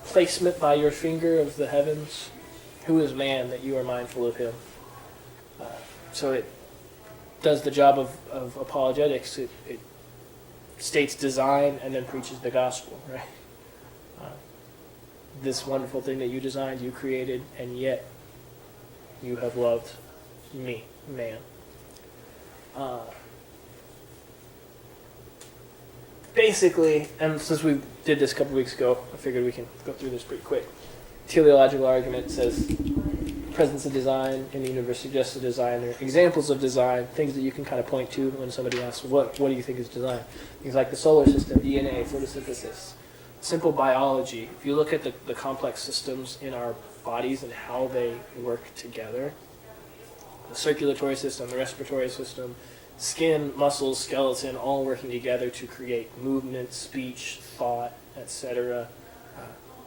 placement by your finger of the heavens, who is man that you are mindful of him? So it does the job of apologetics. It states design and then preaches the gospel, right? This wonderful thing that you designed, you created, and yet you have loved me, man. Basically, and since we did this a couple weeks ago, I figured we can go through this pretty quick. Teleological argument says presence of design in the universe suggests a designer. Examples of design, things that you can kind of point to when somebody asks, what do you think is design? Things like the solar system, DNA, photosynthesis, simple biology. If you look at the complex systems in our bodies and how they work together, the circulatory system, the respiratory system, skin, muscles, skeleton, all working together to create movement, speech, thought, etc.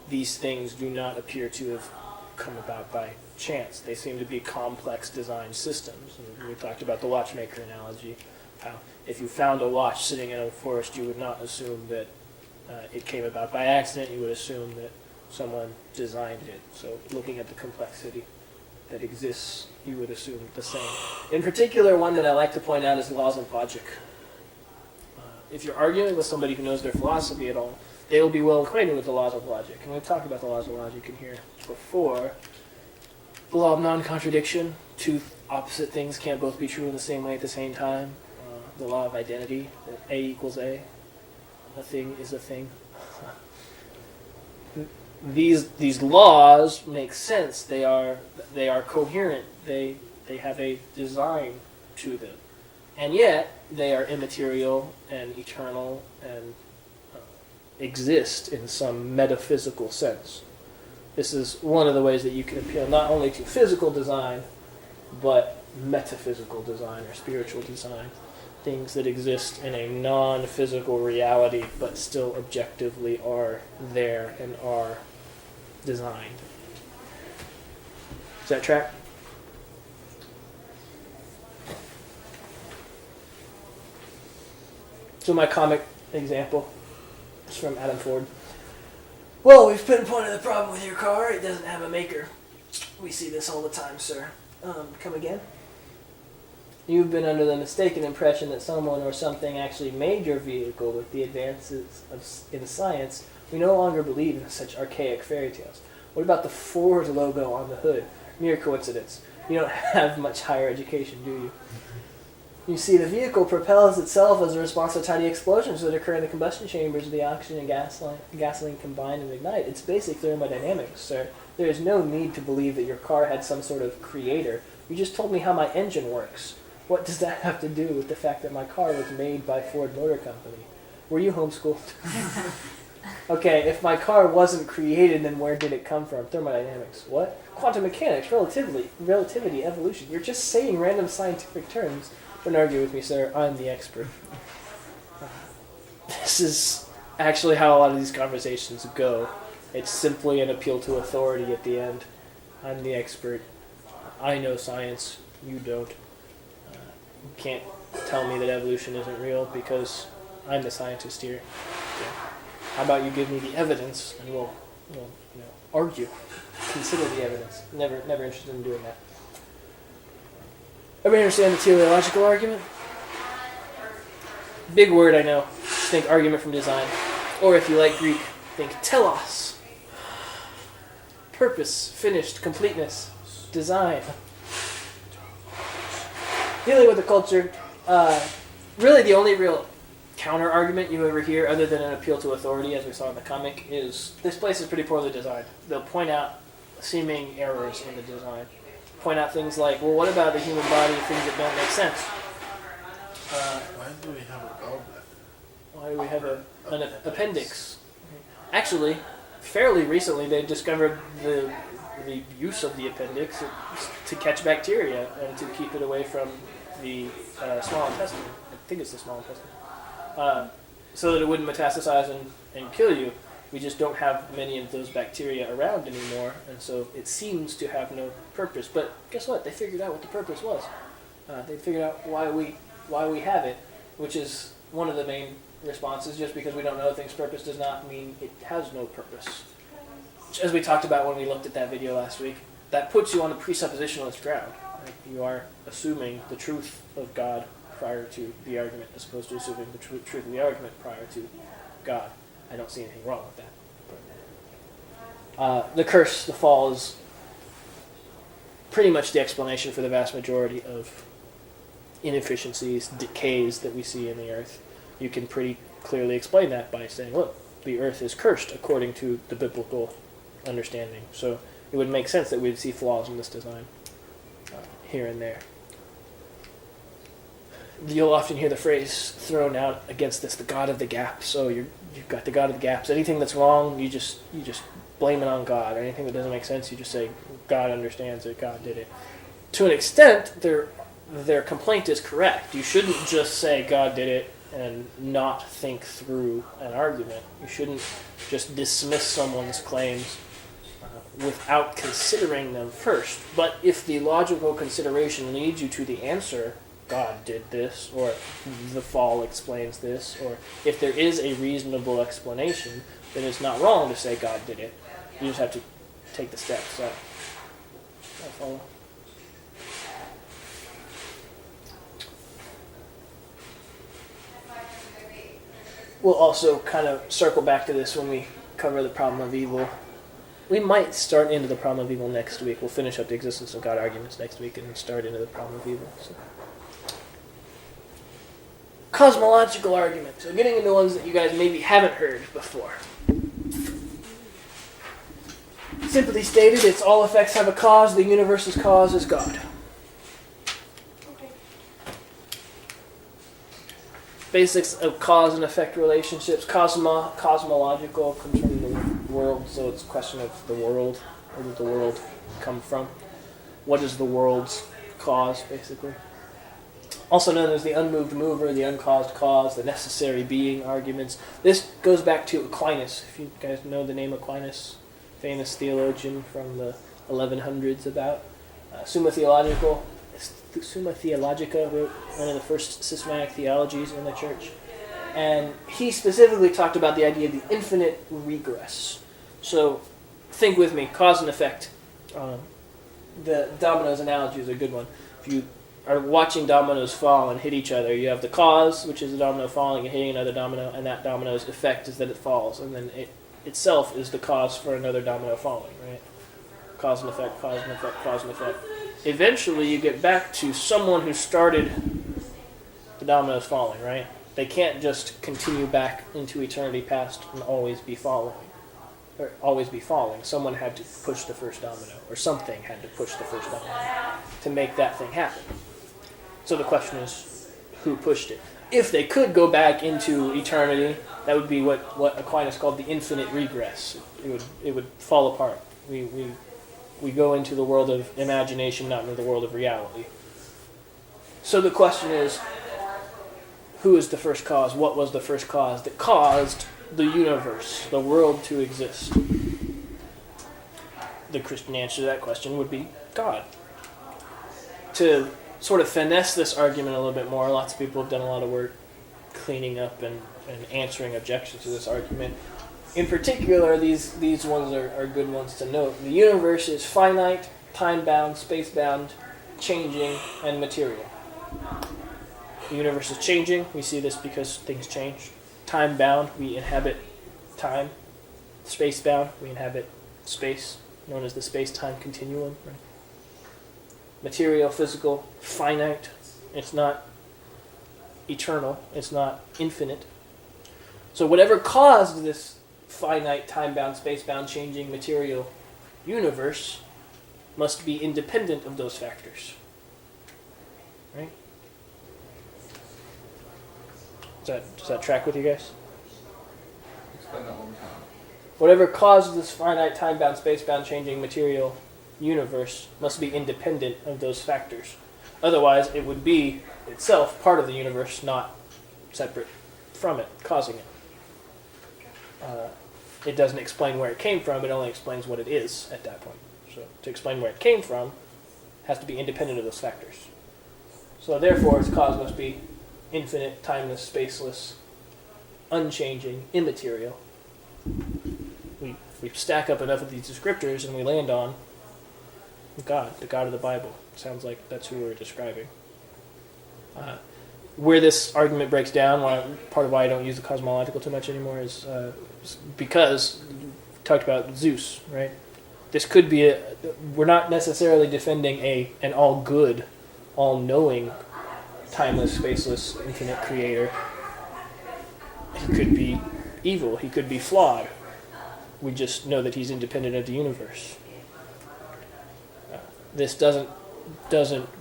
These things do not appear to have come about by chance. They seem to be complex design systems. And we talked about the watchmaker analogy. How if you found a watch sitting in a forest, you would not assume that it came about by accident. You would assume that someone designed it. So looking at the complexity that exists, you would assume the same. In particular, one that I like to point out is laws of logic. If you're arguing with somebody who knows their philosophy at all, they will be well acquainted with the laws of logic. And we've talked about the laws of logic in here before. The law of non-contradiction, two opposite things can't both be true in the same way at the same time. The law of identity, that A equals A. A thing is a thing. These laws make sense. They are coherent. They have a design to them, and yet they are immaterial and eternal and exist in some metaphysical sense. This is one of the ways that you can appeal not only to physical design, but metaphysical design or spiritual design. Things that exist in a non-physical reality, but still objectively are there and are designed. Does that track? So my comic example is from Adam Ford. Well, we've pinpointed the problem with your car. It doesn't have a maker. We see this all the time, sir. Come again? You've been under the mistaken impression that someone or something actually made your vehicle with the advances in science. We no longer believe in such archaic fairy tales. What about the Ford logo on the hood? Mere coincidence. You don't have much higher education, do you? You see, the vehicle propels itself as a response to tiny explosions that occur in the combustion chambers of the oxygen and gasoline combine and ignite. It's basic thermodynamics, sir. There is no need to believe that your car had some sort of creator. You just told me how my engine works. What does that have to do with the fact that my car was made by Ford Motor Company? Were you homeschooled? Okay, if my car wasn't created, then where did it come from? Thermodynamics. What? Quantum mechanics, relativity, evolution. You're just saying random scientific terms. Don't argue with me, sir. I'm the expert. This is actually how a lot of these conversations go. It's simply an appeal to authority at the end. I'm the expert. I know science. You don't. You can't tell me that evolution isn't real because I'm the scientist here. Yeah. How about you give me the evidence and we'll argue. Consider the evidence. Never interested in doing that. Everybody understand the teleological argument? Big word, I know. Just think argument from design. Or if you like Greek, think telos. Purpose, finished, completeness, design. Dealing with the culture, really the only real counter-argument you ever hear, other than an appeal to authority, as we saw in the comic, is this place is pretty poorly designed. They'll point out seeming errors in the design. Point out things like, well, what about the human body, things that don't make sense? Why do we have a gallbladder? Why do we have an appendix? Actually, fairly recently, they discovered the use of the appendix to catch bacteria and to keep it away from the small intestine. I think it's the small intestine. So that it wouldn't metastasize and kill you. We just don't have many of those bacteria around anymore, and so it seems to have no purpose. But guess what? They figured out what the purpose was. They figured out why we have it, which is one of the main responses. Just because we don't know things' purpose does not mean it has no purpose. Which, as we talked about when we looked at that video last week, that puts you on a presuppositionalist ground. Right? You are assuming the truth of God prior to the argument, as opposed to assuming the truth of the argument prior to God. I don't see anything wrong with that. The curse, the fall, is pretty much the explanation for the vast majority of inefficiencies, decays that we see in the earth. You can pretty clearly explain that by saying, look, the earth is cursed according to the biblical understanding. So it would make sense that we'd see flaws in this design here and there. You'll often hear the phrase thrown out against this, the God of the gaps. So you've got the God of the gaps. Anything that's wrong, you just blame it on God. Or anything that doesn't make sense, you just say God understands it, God did it. To an extent, their complaint is correct. You shouldn't just say God did it and not think through an argument. You shouldn't just dismiss someone's claims without considering them first. But if the logical consideration leads you to the answer, God did this, or the fall explains this, or if there is a reasonable explanation, then it's not wrong to say God did it. You just have to take the steps. So, I follow. We'll also kind of circle back to this when we cover the problem of evil. We might start into the problem of evil next week. We'll finish up the existence of God arguments next week and then start into the problem of evil. So. Cosmological arguments. So getting into ones that you guys maybe haven't heard before. Simply stated, it's all effects have a cause. The universe's cause is God. Okay. Basics of cause and effect relationships. Cosmological comes from the world, so it's a question of the world. Where did the world come from? What is the world's cause, basically? Also known as the unmoved mover, the uncaused cause, the necessary being arguments. This goes back to Aquinas. If you guys know the name Aquinas, famous theologian from the 1100s about. Summa Theologica wrote one of the first systematic theologies in the church. And he specifically talked about the idea of the infinite regress. So think with me, cause and effect. The dominoes analogy is a good one. If you are watching dominoes fall and hit each other, you have the cause, which is the domino falling and hitting another domino, and that domino's effect is that it falls, and then it itself is the cause for another domino falling, right? Cause and effect, cause and effect, cause and effect. Eventually you get back to someone who started dominoes falling, right? They can't just continue back into eternity past and always be following. Or always be falling. Someone had to push the first domino, or something had to push the first domino to make that thing happen. So the question is, who pushed it? If they could go back into eternity, that would be what Aquinas called the infinite regress. It would fall apart. We go into the world of imagination, not into the world of reality. So the question is, who is the first cause? What was the first cause that caused the universe, the world to exist? The Christian answer to that question would be God. To sort of finesse this argument a little bit more, lots of people have done a lot of work cleaning up and answering objections to this argument. In particular, these ones are good ones to note. The universe is finite, time-bound, space-bound, changing, and material. The universe is changing. We see this because things change. Time-bound, we inhabit time. Space-bound, we inhabit space, known as the space-time continuum. Right? Material, physical, finite. It's not eternal. It's not infinite. So whatever caused this finite, time-bound, space-bound, changing material universe must be independent of those factors. Right? Does that track with you guys? Explain that one more time. Whatever caused this finite, time-bound, space-bound, changing material universe must be independent of those factors. Otherwise, it would be itself part of the universe, not separate from it, causing it. It doesn't explain where it came from, it only explains what it is at that point. So to explain where it came from, it has to be independent of those factors. So therefore, its cause must be infinite, timeless, spaceless, unchanging, immaterial. We stack up enough of these descriptors and we land on God, the God of the Bible. Sounds like that's who we're describing. Where this argument breaks down, part of why I don't use the cosmological too much anymore is because we talked about Zeus, right? This could be we're not necessarily defending an all-good, all-knowing, timeless, spaceless, infinite creator. He could be evil. He could be flawed. We just know that he's independent of the universe. This doesn't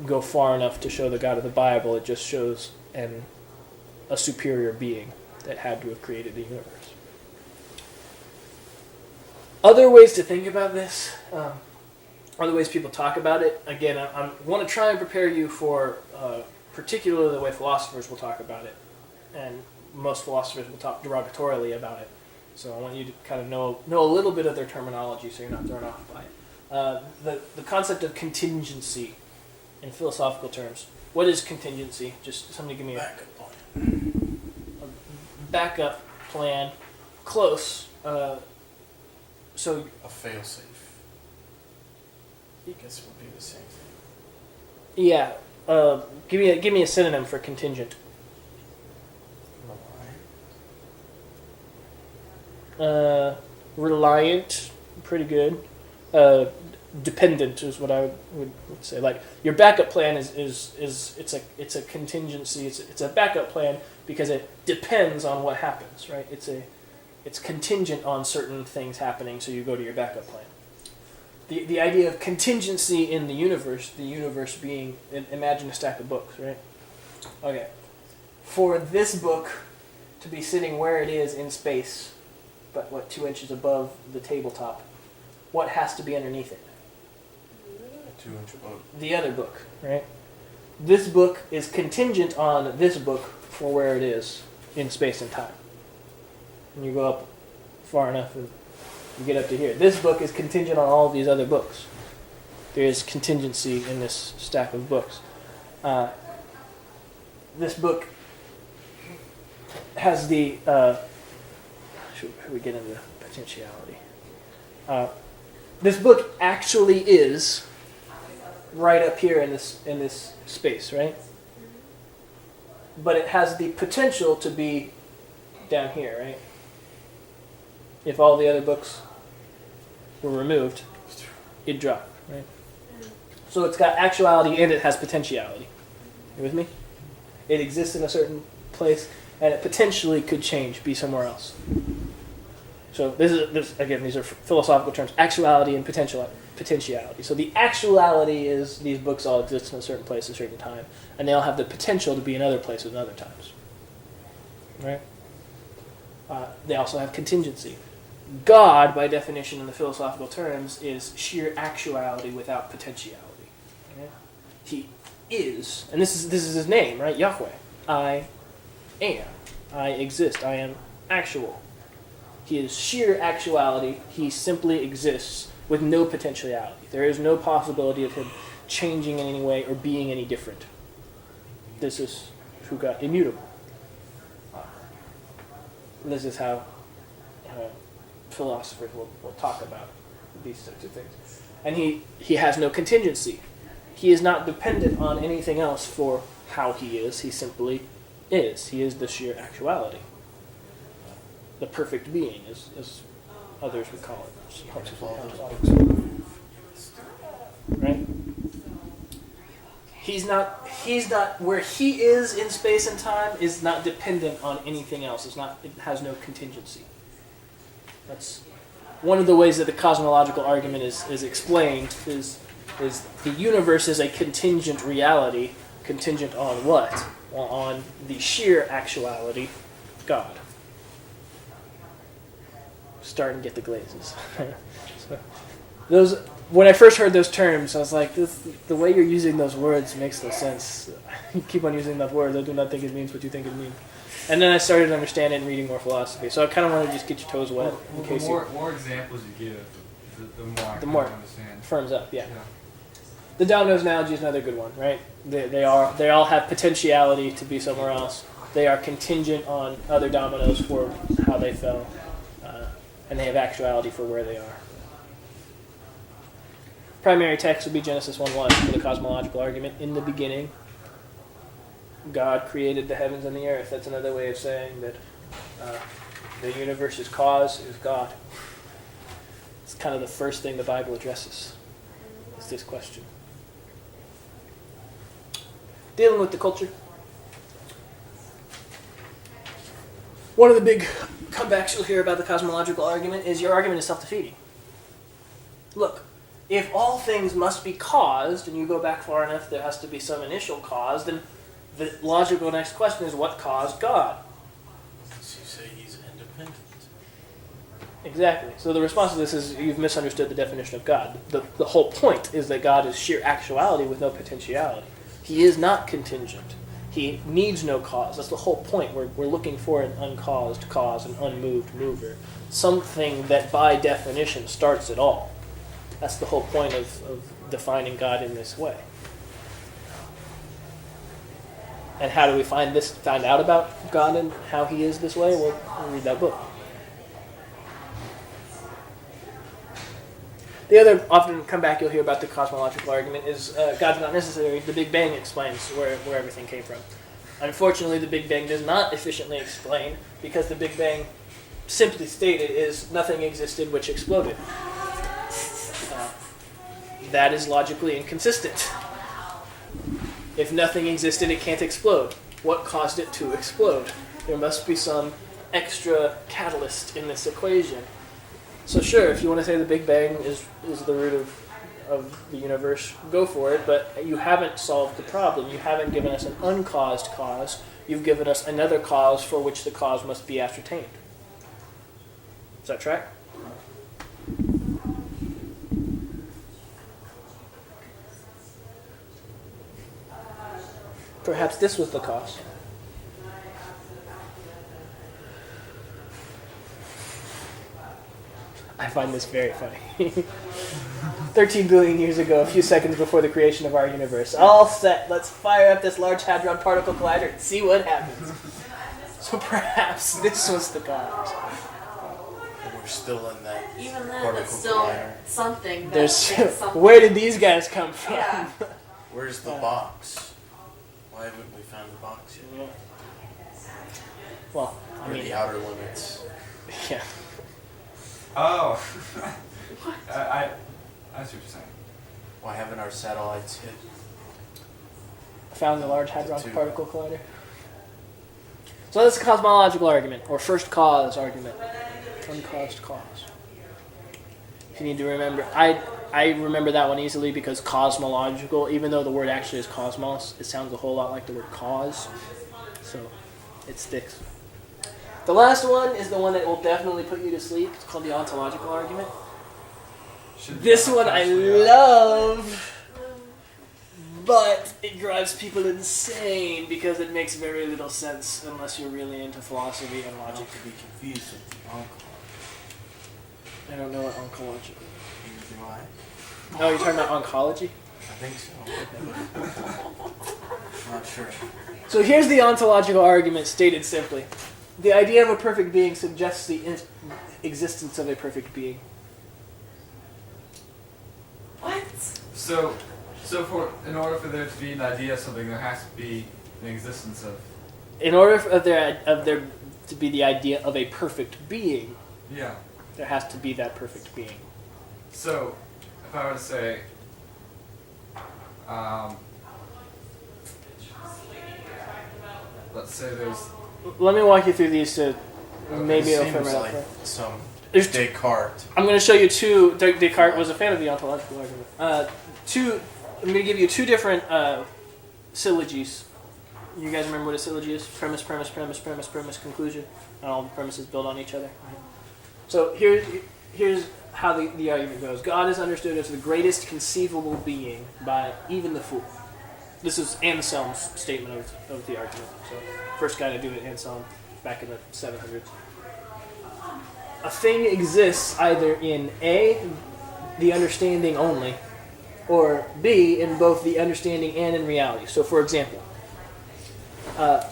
go far enough to show the God of the Bible. It just shows a superior being that had to have created the universe. Other ways to think about this, other ways people talk about it. Again, I want to try and prepare you for particularly the way philosophers will talk about it. And most philosophers will talk derogatorily about it. So I want you to kind of know a little bit of their terminology so you're not thrown off by it. The concept of contingency in philosophical terms. What is contingency? Just somebody give me a backup plan. Close. So A failsafe. I guess it would be the same thing. yeah, give me a synonym for contingent. Reliant, pretty good. Dependent is what I would say. Like your backup plan is it's a contingency. It's a backup plan because it depends on what happens, right? It's contingent on certain things happening, so you go to your backup plan. The idea of contingency in the universe being, imagine a stack of books, right? Okay. For this book to be sitting where it is in space, but 2 inches above the tabletop, what has to be underneath it? 2 inch boat. The other book, right? This book is contingent on this book for where it is in space and time. And you go up far enough and you get up to here. This book is contingent on all of these other books. There is contingency in this stack of books. This book has the... should we get into potentiality? This book actually is right up here in this space, right? But it has the potential to be down here, right? If all the other books were removed, it'd drop, right? So it's got actuality and it has potentiality. You with me? It exists in a certain place, and it potentially could change, be somewhere else. So again, these are philosophical terms: actuality and potentiality. So the actuality is these books all exist in a certain place at a certain time, and they all have the potential to be in other places and other times. Right? They also have contingency. God, by definition in the philosophical terms, is sheer actuality without potentiality. Right? He is, and this is his name, right? Yahweh. I am. I exist. I am actual. He is sheer actuality. He simply exists with no potentiality. There is no possibility of him changing in any way or being any different. This is who God, immutable. This is how philosophers will talk about these sorts of things. And he has no contingency. He is not dependent on anything else for how he is. He simply is. He is the sheer actuality. The perfect being, as others would call it. Right? He's not where he is in space and time is not dependent on anything else. It has no contingency. That's one of the ways that the cosmological argument is explained is the universe is a contingent reality. Contingent on what? On the sheer actuality, God. Starting to get the glazes. So, when I first heard those terms, I was like, the way you're using those words makes no sense. You keep on using that word. I do not think it means what you think it means. And then I started to understand it and reading more philosophy. So I kind of want to just get your toes wet in case the more examples you give, the more I understand. Firms up. Yeah. The dominoes analogy is another good one, right? They all have potentiality to be somewhere else. They are contingent on other dominoes for how they fell, and they have actuality for where they are. Primary text would be Genesis 1:1 for the cosmological argument. In the beginning, God created the heavens and the earth. That's another way of saying that the universe's cause is God. It's kind of the first thing the Bible addresses. Is this question. Dealing with the culture. One of the big comebacks you'll hear about the cosmological argument is your argument is self-defeating. Look, if all things must be caused, and you go back far enough, there has to be some initial cause, then the logical next question is, what caused God? So you say he's independent. Exactly. So the response to this is, you've misunderstood the definition of God. The whole point is that God is sheer actuality with no potentiality. He is not contingent. He needs no cause. That's the whole point. We're looking for an uncaused cause, an unmoved mover. Something that by definition starts it all. That's the whole point of defining God in this way. And how do we find out about God and how he is this way? We'll read that book. The other often comeback you'll hear about the cosmological argument is God's not necessary. The Big Bang explains where everything came from. Unfortunately, the Big Bang does not efficiently explain, because the Big Bang, simply stated, is nothing existed which exploded. That is logically inconsistent. If nothing existed, it can't explode. What caused it to explode? There must be some extra catalyst in this equation. So sure, if you want to say the Big Bang is the root of the universe, go for it, but you haven't solved the problem. You haven't given us an uncaused cause. You've given us another cause for which the cause must be ascertained. Does that track? Perhaps this was the cause. I find this very funny. 13 billion years ago, a few seconds before the creation of our universe. All set. Let's fire up this Large Hadron Particle Collider and see what happens. So perhaps this was the cause. We're still in that Even then, particle it's still collider. something. There's Something. where did these guys come from? Yeah. Where's the box? Why haven't we found the box yet? Yeah. Well, I Or mean, the outer limits? yeah. Oh. I see what you're saying. Why haven't our satellites hit? Found the Large Hadron Two. Particle Collider. So that's a cosmological argument, or first cause argument. Uncaused cause. If you need to remember, I remember that one easily because cosmological, even though the word actually is cosmos, it sounds a whole lot like the word cause. So it sticks. The last one is the one that will definitely put you to sleep. It's called the ontological argument. This one I love, but it drives people insane because it makes very little sense unless you're really into philosophy and Not logic. to be confused with the ontology. I don't know what oncological is. Neither do I. Oh, you're talking about oncology? I think so. Not sure. So here's the ontological argument stated simply. The idea of a perfect being suggests the existence of a perfect being. What? So in order for there to be an idea of something, there has to be an existence of. In order for there to be the idea of a perfect being, Yeah. there has to be that perfect being. So, if I were to say, let's say there's. Let me walk you through these to maybe it it'll fit seems right like up. some There's Descartes. I'm going to show you two. Descartes was a fan of the ontological argument. I'm going to give you two different syllogies. You guys remember what a syllogy is? Premise, conclusion. And all the premises build on each other. So here's how the argument goes. God is understood as the greatest conceivable being by even the fool. This is Anselm's statement of the argument. So first guy to do it, Anselm, back in the 700s. A thing exists either in A, the understanding only, or B, in both the understanding and in reality. So for example,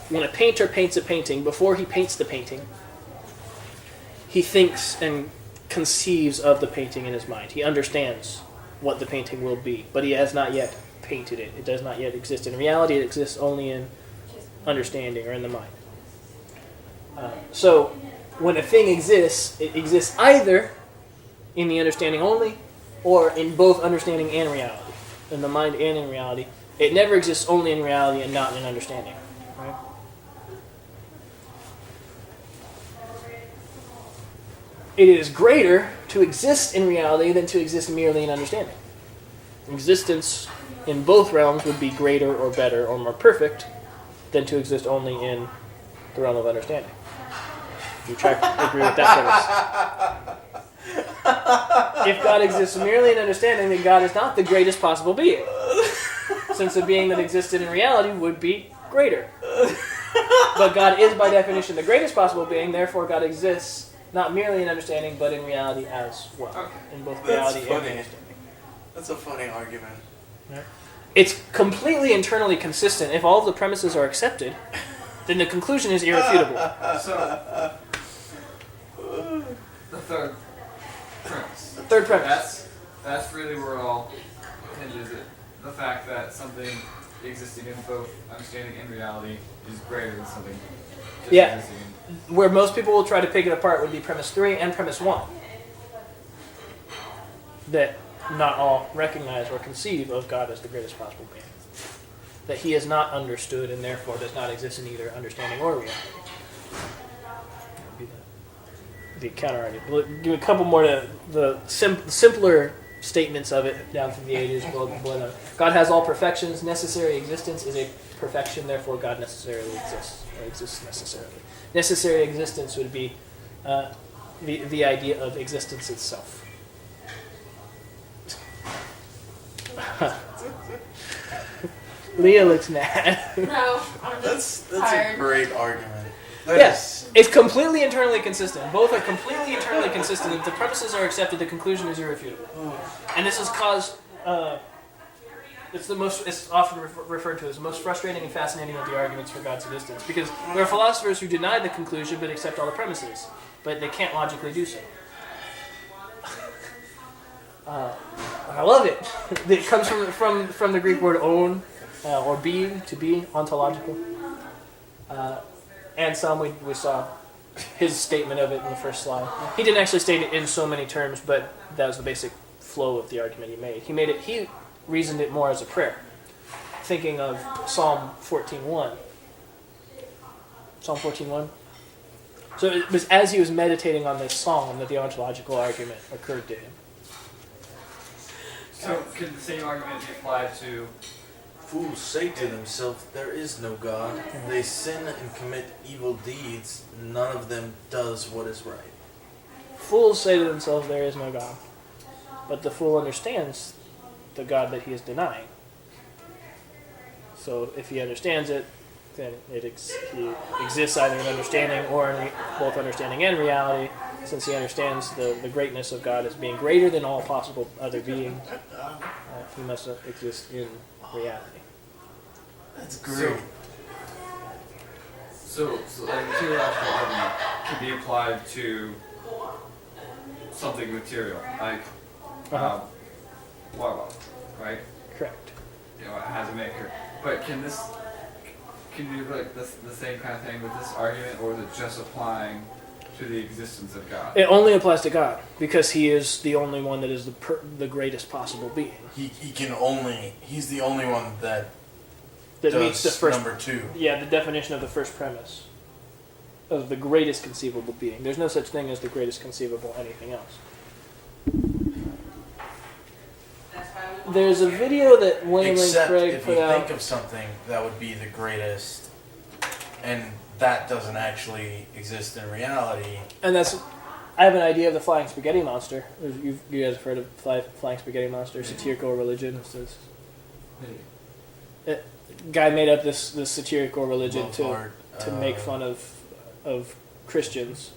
when a painter paints a painting, before he paints the painting, he thinks and conceives of the painting in his mind. He understands what the painting will be, but he has not yet painted it. It does not yet exist in reality. It exists only in understanding or in the mind. So when a thing exists, it exists either in the understanding only or in both understanding and reality, in the mind and in reality. It never exists only in reality and not in understanding. Right? It is greater to exist in reality than to exist merely in understanding. Existence in both realms would be greater or better or more perfect than to exist only in the realm of understanding. You agree with that premise? If God exists merely in understanding, then God is not the greatest possible being, since the being that existed in reality would be greater. But God is, by definition, the greatest possible being, therefore God exists not merely in understanding, but in reality as well. Okay. In both That's reality and funny. understanding. That's a funny argument. Yeah. It's completely internally consistent. If all of the premises are accepted, then the conclusion is irrefutable. So, the third premise. The third premise. That's really where it all hinges. The fact that something existing in both understanding and reality is greater than something just Yeah. existing in. Where most people will try to pick it apart would be premise 3 and premise 1. That not all recognize or conceive of God as the greatest possible being. That he is not understood and therefore does not exist in either understanding or reality. That would be the counter argument. We'll give a couple more to the simpler statements of it down through the ages. God has all perfections. Necessary existence is a perfection, therefore God necessarily exists, or exists necessarily. Necessary existence would be the idea of existence itself. Leah looks mad. No, I'm That's just a tired. great argument. Yes, it's completely internally consistent. Both are completely internally consistent. If the premises are accepted, the conclusion is irrefutable. And this has caused. It's often referred to as the most frustrating and fascinating of the arguments for God's existence, because there are philosophers who deny the conclusion but accept all the premises, but they can't logically do so. I love it. It comes from the Greek word on, or being, to be, ontological. And we saw his statement of it in the first slide. He didn't actually state it in so many terms, but that was the basic flow of the argument he made. He reasoned it more as a prayer, thinking of Psalm 14:1. Psalm 14:1. So it was as he was meditating on this psalm that the ontological argument occurred to him. So could the same argument be applied to? Fools say to themselves, there is no God. They sin and commit evil deeds. None of them does what is right. Fools say to themselves, there is no God. But the fool understands the God that he is denying. So if he understands it, then he exists either in understanding or in both understanding and reality, since he understands the greatness of God as being greater than all possible other beings. He must exist in reality. That's great. So like the teleological argument could be applied to something material, like water bottle, right? Correct. You know, it has a maker. But can you do like the same kind of thing with this argument, or is it just applying to the existence of God? It only applies to God, because he is the only one that is the greatest possible being. He's the only one that Meets the first number 2. Yeah, the definition of the first premise of the greatest conceivable being. There's no such thing as the greatest conceivable anything else. There's a video that William Lane Except Craig if put you out. think of something that would be the greatest, and that doesn't actually exist in reality. And I have an idea of the flying spaghetti monster. You guys have heard of flying spaghetti monster, satirical religion. It's this guy made up this satirical religion to make fun of Christians,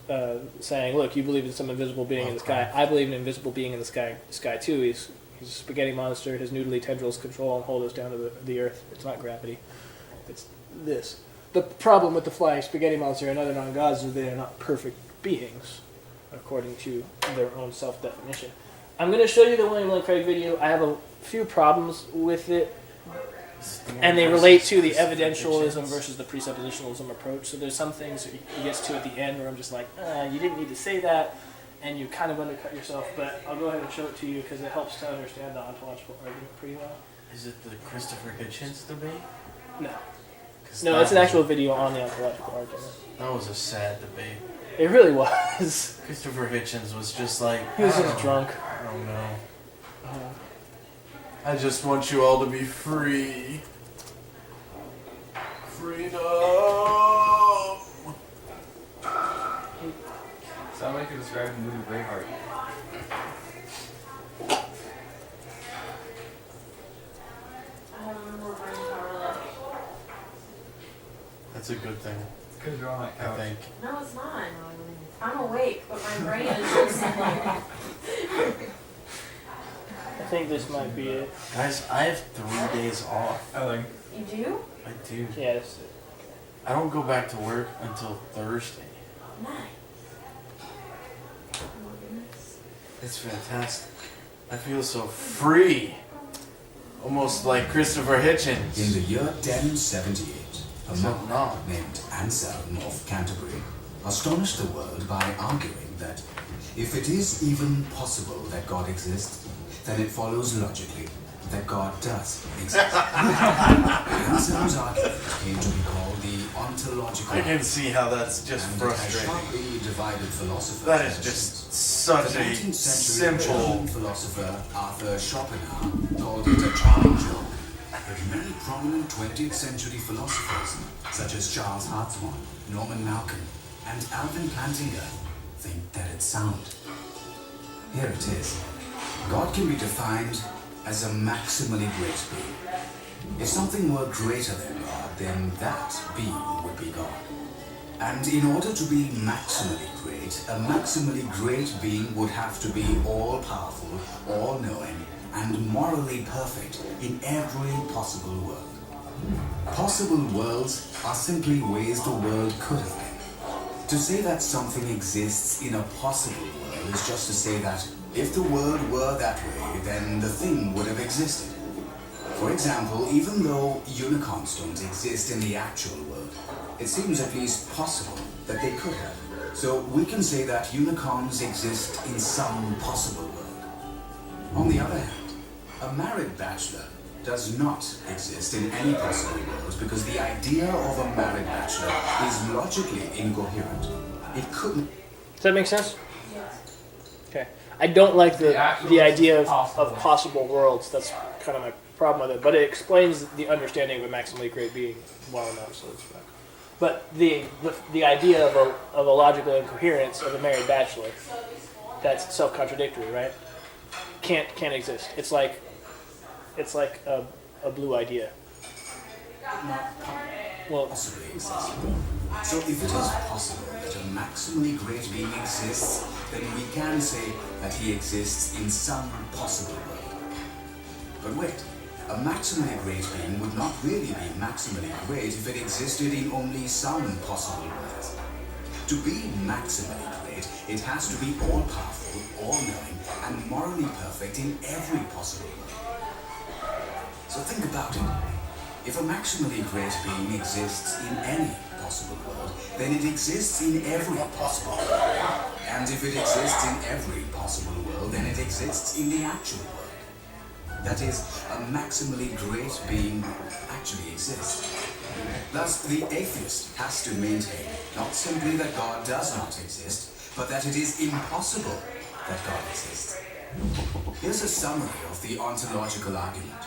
saying, "Look, you believe in some invisible being in the sky. I believe in an invisible being in the sky too. He's a spaghetti monster. His noodly tendrils control and hold us down to the earth. It's not gravity. It's this." The problem with the flying spaghetti monster and other non-gods is they are not perfect beings, according to their own self-definition. I'm going to show you the William Lane Craig video. I have a few problems with it, and they relate to the evidentialism versus the presuppositionalism approach. So there's some things that he gets to at the end where I'm just like, you didn't need to say that, and you kind of undercut yourself, but I'll go ahead and show it to you because it helps to understand the ontological argument pretty well. Is it the Christopher Hitchens debate? No. No, it's an actual video on the ontological argument. That was a sad debate. It really was. Christopher Hitchens was just like... He was just drunk. I don't know. I just want you all to be free. Freedom! Sound like you described the movie Braveheart. I don't remember brain power left. That's a good thing, Because you're on that I couch. think. No, it's not. I'm awake, but my brain is just like. I think this might be it. Guys, I have 3 days off. I think. You do? I do. Yeah, that's it. I don't go back to work until Thursday. Nice. Oh my goodness. It's fantastic. I feel so free. Almost like Christopher Hitchens. In the year 1078, a Except monk not. named Anselm of Canterbury astonished the world by arguing that if it is even possible that God exists, then it follows logically that God does exist. Anselm's argument came to be called the ontological I can see how that's just and it has frustrating. sharply divided philosophers. That is ever just since. such The a 19th century simple... German philosopher Arthur Schopenhauer called it a charming joke. But many prominent 20th century philosophers, such as Charles Hartmann, Norman Malcolm, and Alvin Plantinga, think that it's sound. Here it is. God can be defined as a maximally great being. If something were greater than God, then that being would be God. And in order to be maximally great, a maximally great being would have to be all-powerful, all-knowing, and morally perfect in every possible world. Possible worlds are simply ways the world could have been. To say that something exists in a possible world is just to say that if the world were that way, then the thing would have existed. For example, even though unicorns don't exist in the actual world, it seems at least possible that they could have. So we can say that unicorns exist in some possible world. On the other hand, a married bachelor does not exist in any possible world because the idea of a married bachelor is logically incoherent. It couldn't. Does that make sense? Okay. I don't like the idea of possible worlds. That's kind of my problem with it. But it explains the understanding of a maximally great being well enough, so it's fine. But the idea of a logical incoherence of a married bachelor, that's self-contradictory, right? Can't exist. It's like a blue idea. Well, Possibly exist. So if it is possible that a maximally great being exists, then we can say that he exists in some possible world. But wait, a maximally great being would not really be maximally great if it existed in only some possible worlds. To be maximally great, it has to be all-powerful, all-knowing, and morally perfect in every possible world. So think about it. If a maximally great being exists in any possible world, then it exists in every possible world. And if it exists in every possible world, then it exists in the actual world. That is, a maximally great being actually exists. Thus, the atheist has to maintain not simply that God does not exist, but that it is impossible that God exists. Here's a summary of the ontological argument.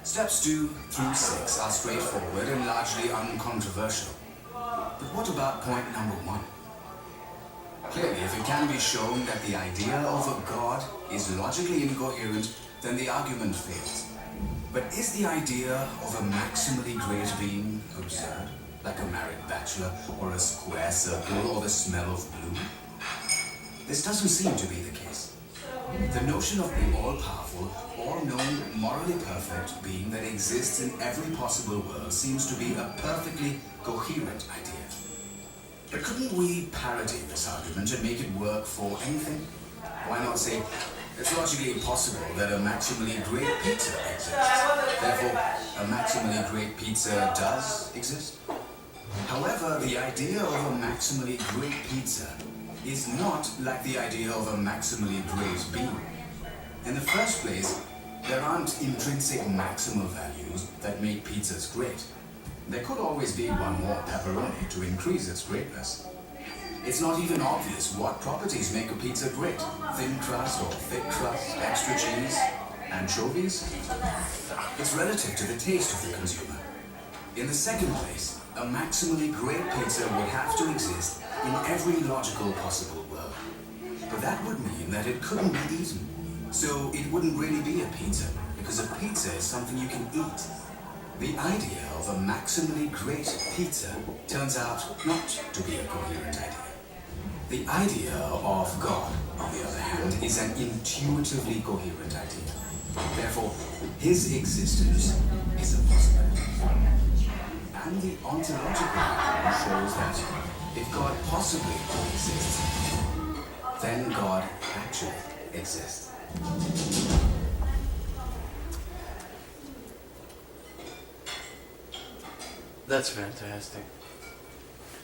Steps 2 through 6 are straightforward and largely uncontroversial. But what about point number 1? Clearly, if it can be shown that the idea of a God is logically incoherent, then the argument fails. But is the idea of a maximally great being absurd, like a married bachelor, or a square circle, or the smell of blue? This doesn't seem to be the case. The notion of the all-powerful, all-known, morally perfect being that exists in every possible world seems to be a perfectly coherent idea. But couldn't we parody this argument and make it work for anything? Why not say, it's logically impossible that a maximally great pizza exists. Therefore, a maximally great pizza does exist? However, the idea of a maximally great pizza is not like the idea of a maximally great being. In the first place, there aren't intrinsic maximal values that make pizzas great. There could always be one more pepperoni to increase its greatness. It's not even obvious what properties make a pizza great. Thin crust or thick crust, extra cheese, anchovies. It's relative to the taste of the consumer. In the second place, a maximally great pizza would have to exist in every logical possible world. But that would mean that it couldn't be eaten. So it wouldn't really be a pizza, because a pizza is something you can eat. The idea of a maximally great pizza turns out not to be a coherent idea. The idea of God, on the other hand, is an intuitively coherent idea. Therefore, his existence is a possibility. And the ontological argument shows that if God possibly exists, then God actually exists. That's fantastic.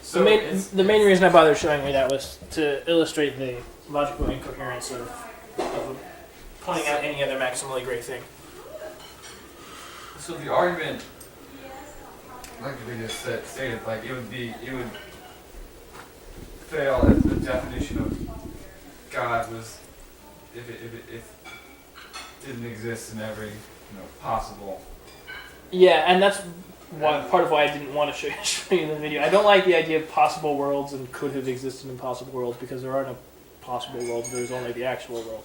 So the main reason I bothered showing you that was to illustrate the logical incoherence of pointing out any other maximally great thing. So the argument, like we just stated, like it would fail if the definition of God was if it didn't exist in every possible. Yeah, and that's part of why I didn't want to show you in the video. I don't like the idea of possible worlds and could have existed in possible worlds because there are no possible worlds. There's only the actual world.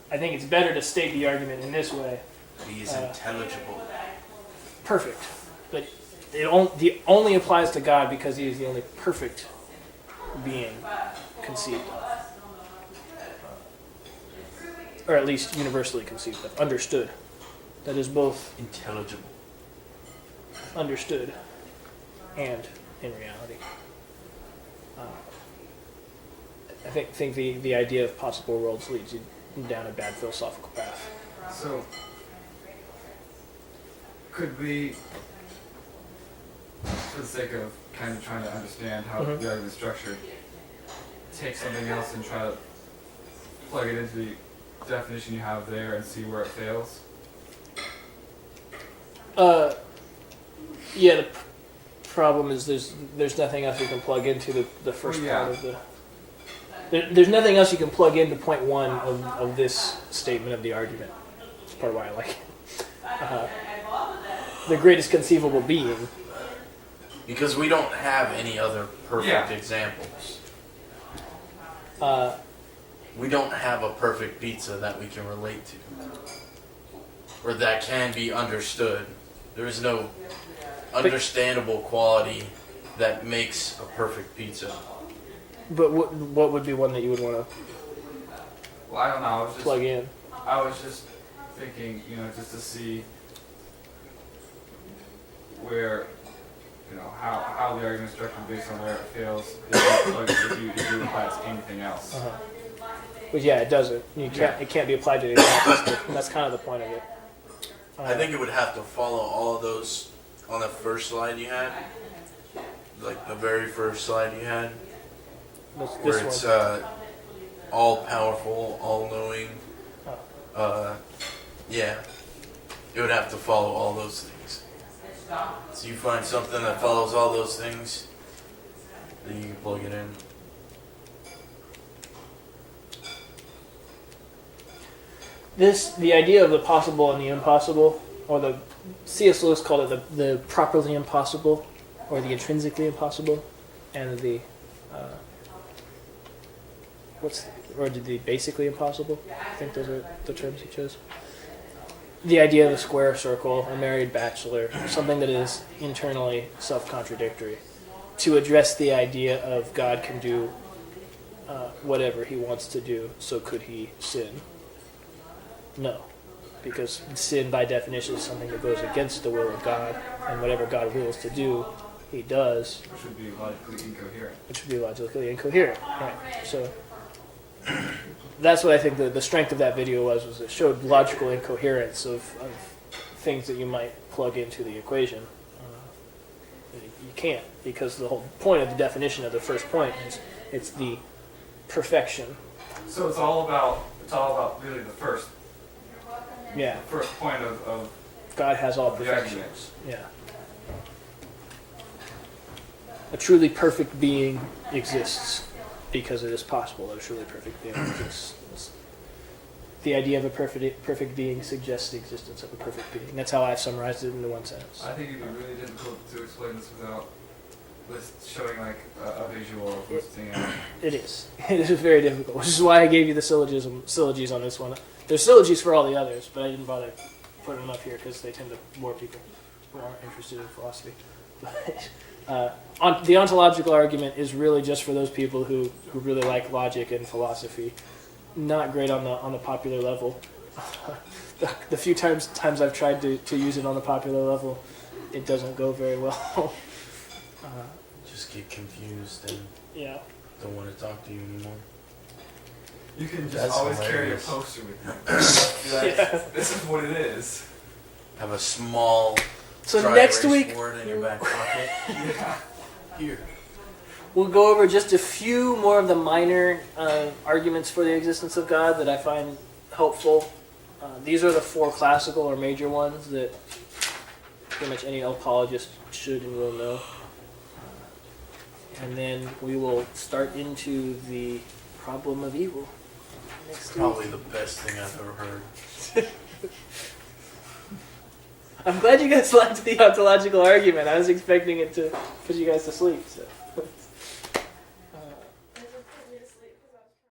I think it's better to state the argument in this way. He is intelligible. Perfect, but it only applies to God because he is the only perfect being conceived of, or at least universally conceived of, understood. That is both Intelligible. understood and in reality. I think the idea of possible worlds leads you down a bad philosophical path. So could we, for the sake of kind of trying to understand how the argument is structured, take something else and try to plug it into the definition you have there and see where it fails? Yeah, the problem is there's nothing else you can plug into the first part of the... There's nothing else you can plug into point one of this statement of the argument. That's part of why I like it. The greatest conceivable being. Because we don't have any other perfect Yeah. examples. Uh, We don't have a perfect pizza that we can relate to. Or that can be understood. There is no understandable quality that makes a perfect pizza. but what would be one that you would want to Well, I don't know. plug in? I was just thinking, just to see where, how the argument is structured based on where it fails, if you apply it to anything else. Uh-huh. But yeah, it doesn't. You can't. It can't be applied to anything else. That's kind of the point of it. I think it would have to follow all of those on the first slide you had. Like the very first slide you had. Where This it's one. all powerful, all knowing. Yeah. It would have to follow all those things. So you find something that follows all those things, then you can plug it in. The idea of the possible and the impossible, or the C.S. Lewis called it the properly impossible, or the intrinsically impossible, and the the basically impossible. I think those are the terms he chose. The idea of a square circle, a married bachelor, something that is internally self-contradictory, to address the idea of God can do whatever he wants to do, so could he sin? No, because sin by definition is something that goes against the will of God, and whatever God wills to do, he does. Which would be logically incoherent. Which would be logically incoherent. Right. So that's what I think the strength of that video was it showed logical incoherence of things that you might plug into the equation. You can't, because the whole point of the definition of the first point is it's the perfection. So it's all about really the first Yeah. point of God has all the perfection. argument. Yeah. A truly perfect being exists because it is possible that a truly perfect being exists. The idea of a perfect being suggests the existence of a perfect being. That's how I've summarized it into one sentence. I think it'd be really difficult to explain this without showing like a visual of listing out. It is. It is very difficult, which is why I gave you the syllogies on this one. There's syllogies for all the others, but I didn't bother putting them up here because they tend to bore people who aren't interested in philosophy. But the ontological argument is really just for those people who really like logic and philosophy. Not great on the popular level. The few times I've tried to use it on the popular level, it doesn't go very well. Just get confused and Yeah. don't want to talk to you anymore. You can just That's always carry a hilarious. poster with you. Be like, Yeah. This is what it is. Have a small So dry next erase week board in your back pocket. Yeah. Here. we'll go over just a few more of the minor arguments for the existence of God that I find helpful. These are the four classical or major ones that pretty much any apologist should and will know. And then we will start into the problem of evil next week. Probably the best thing I've ever heard. I'm glad you guys liked the ontological argument. I was expecting it to put you guys to sleep. So.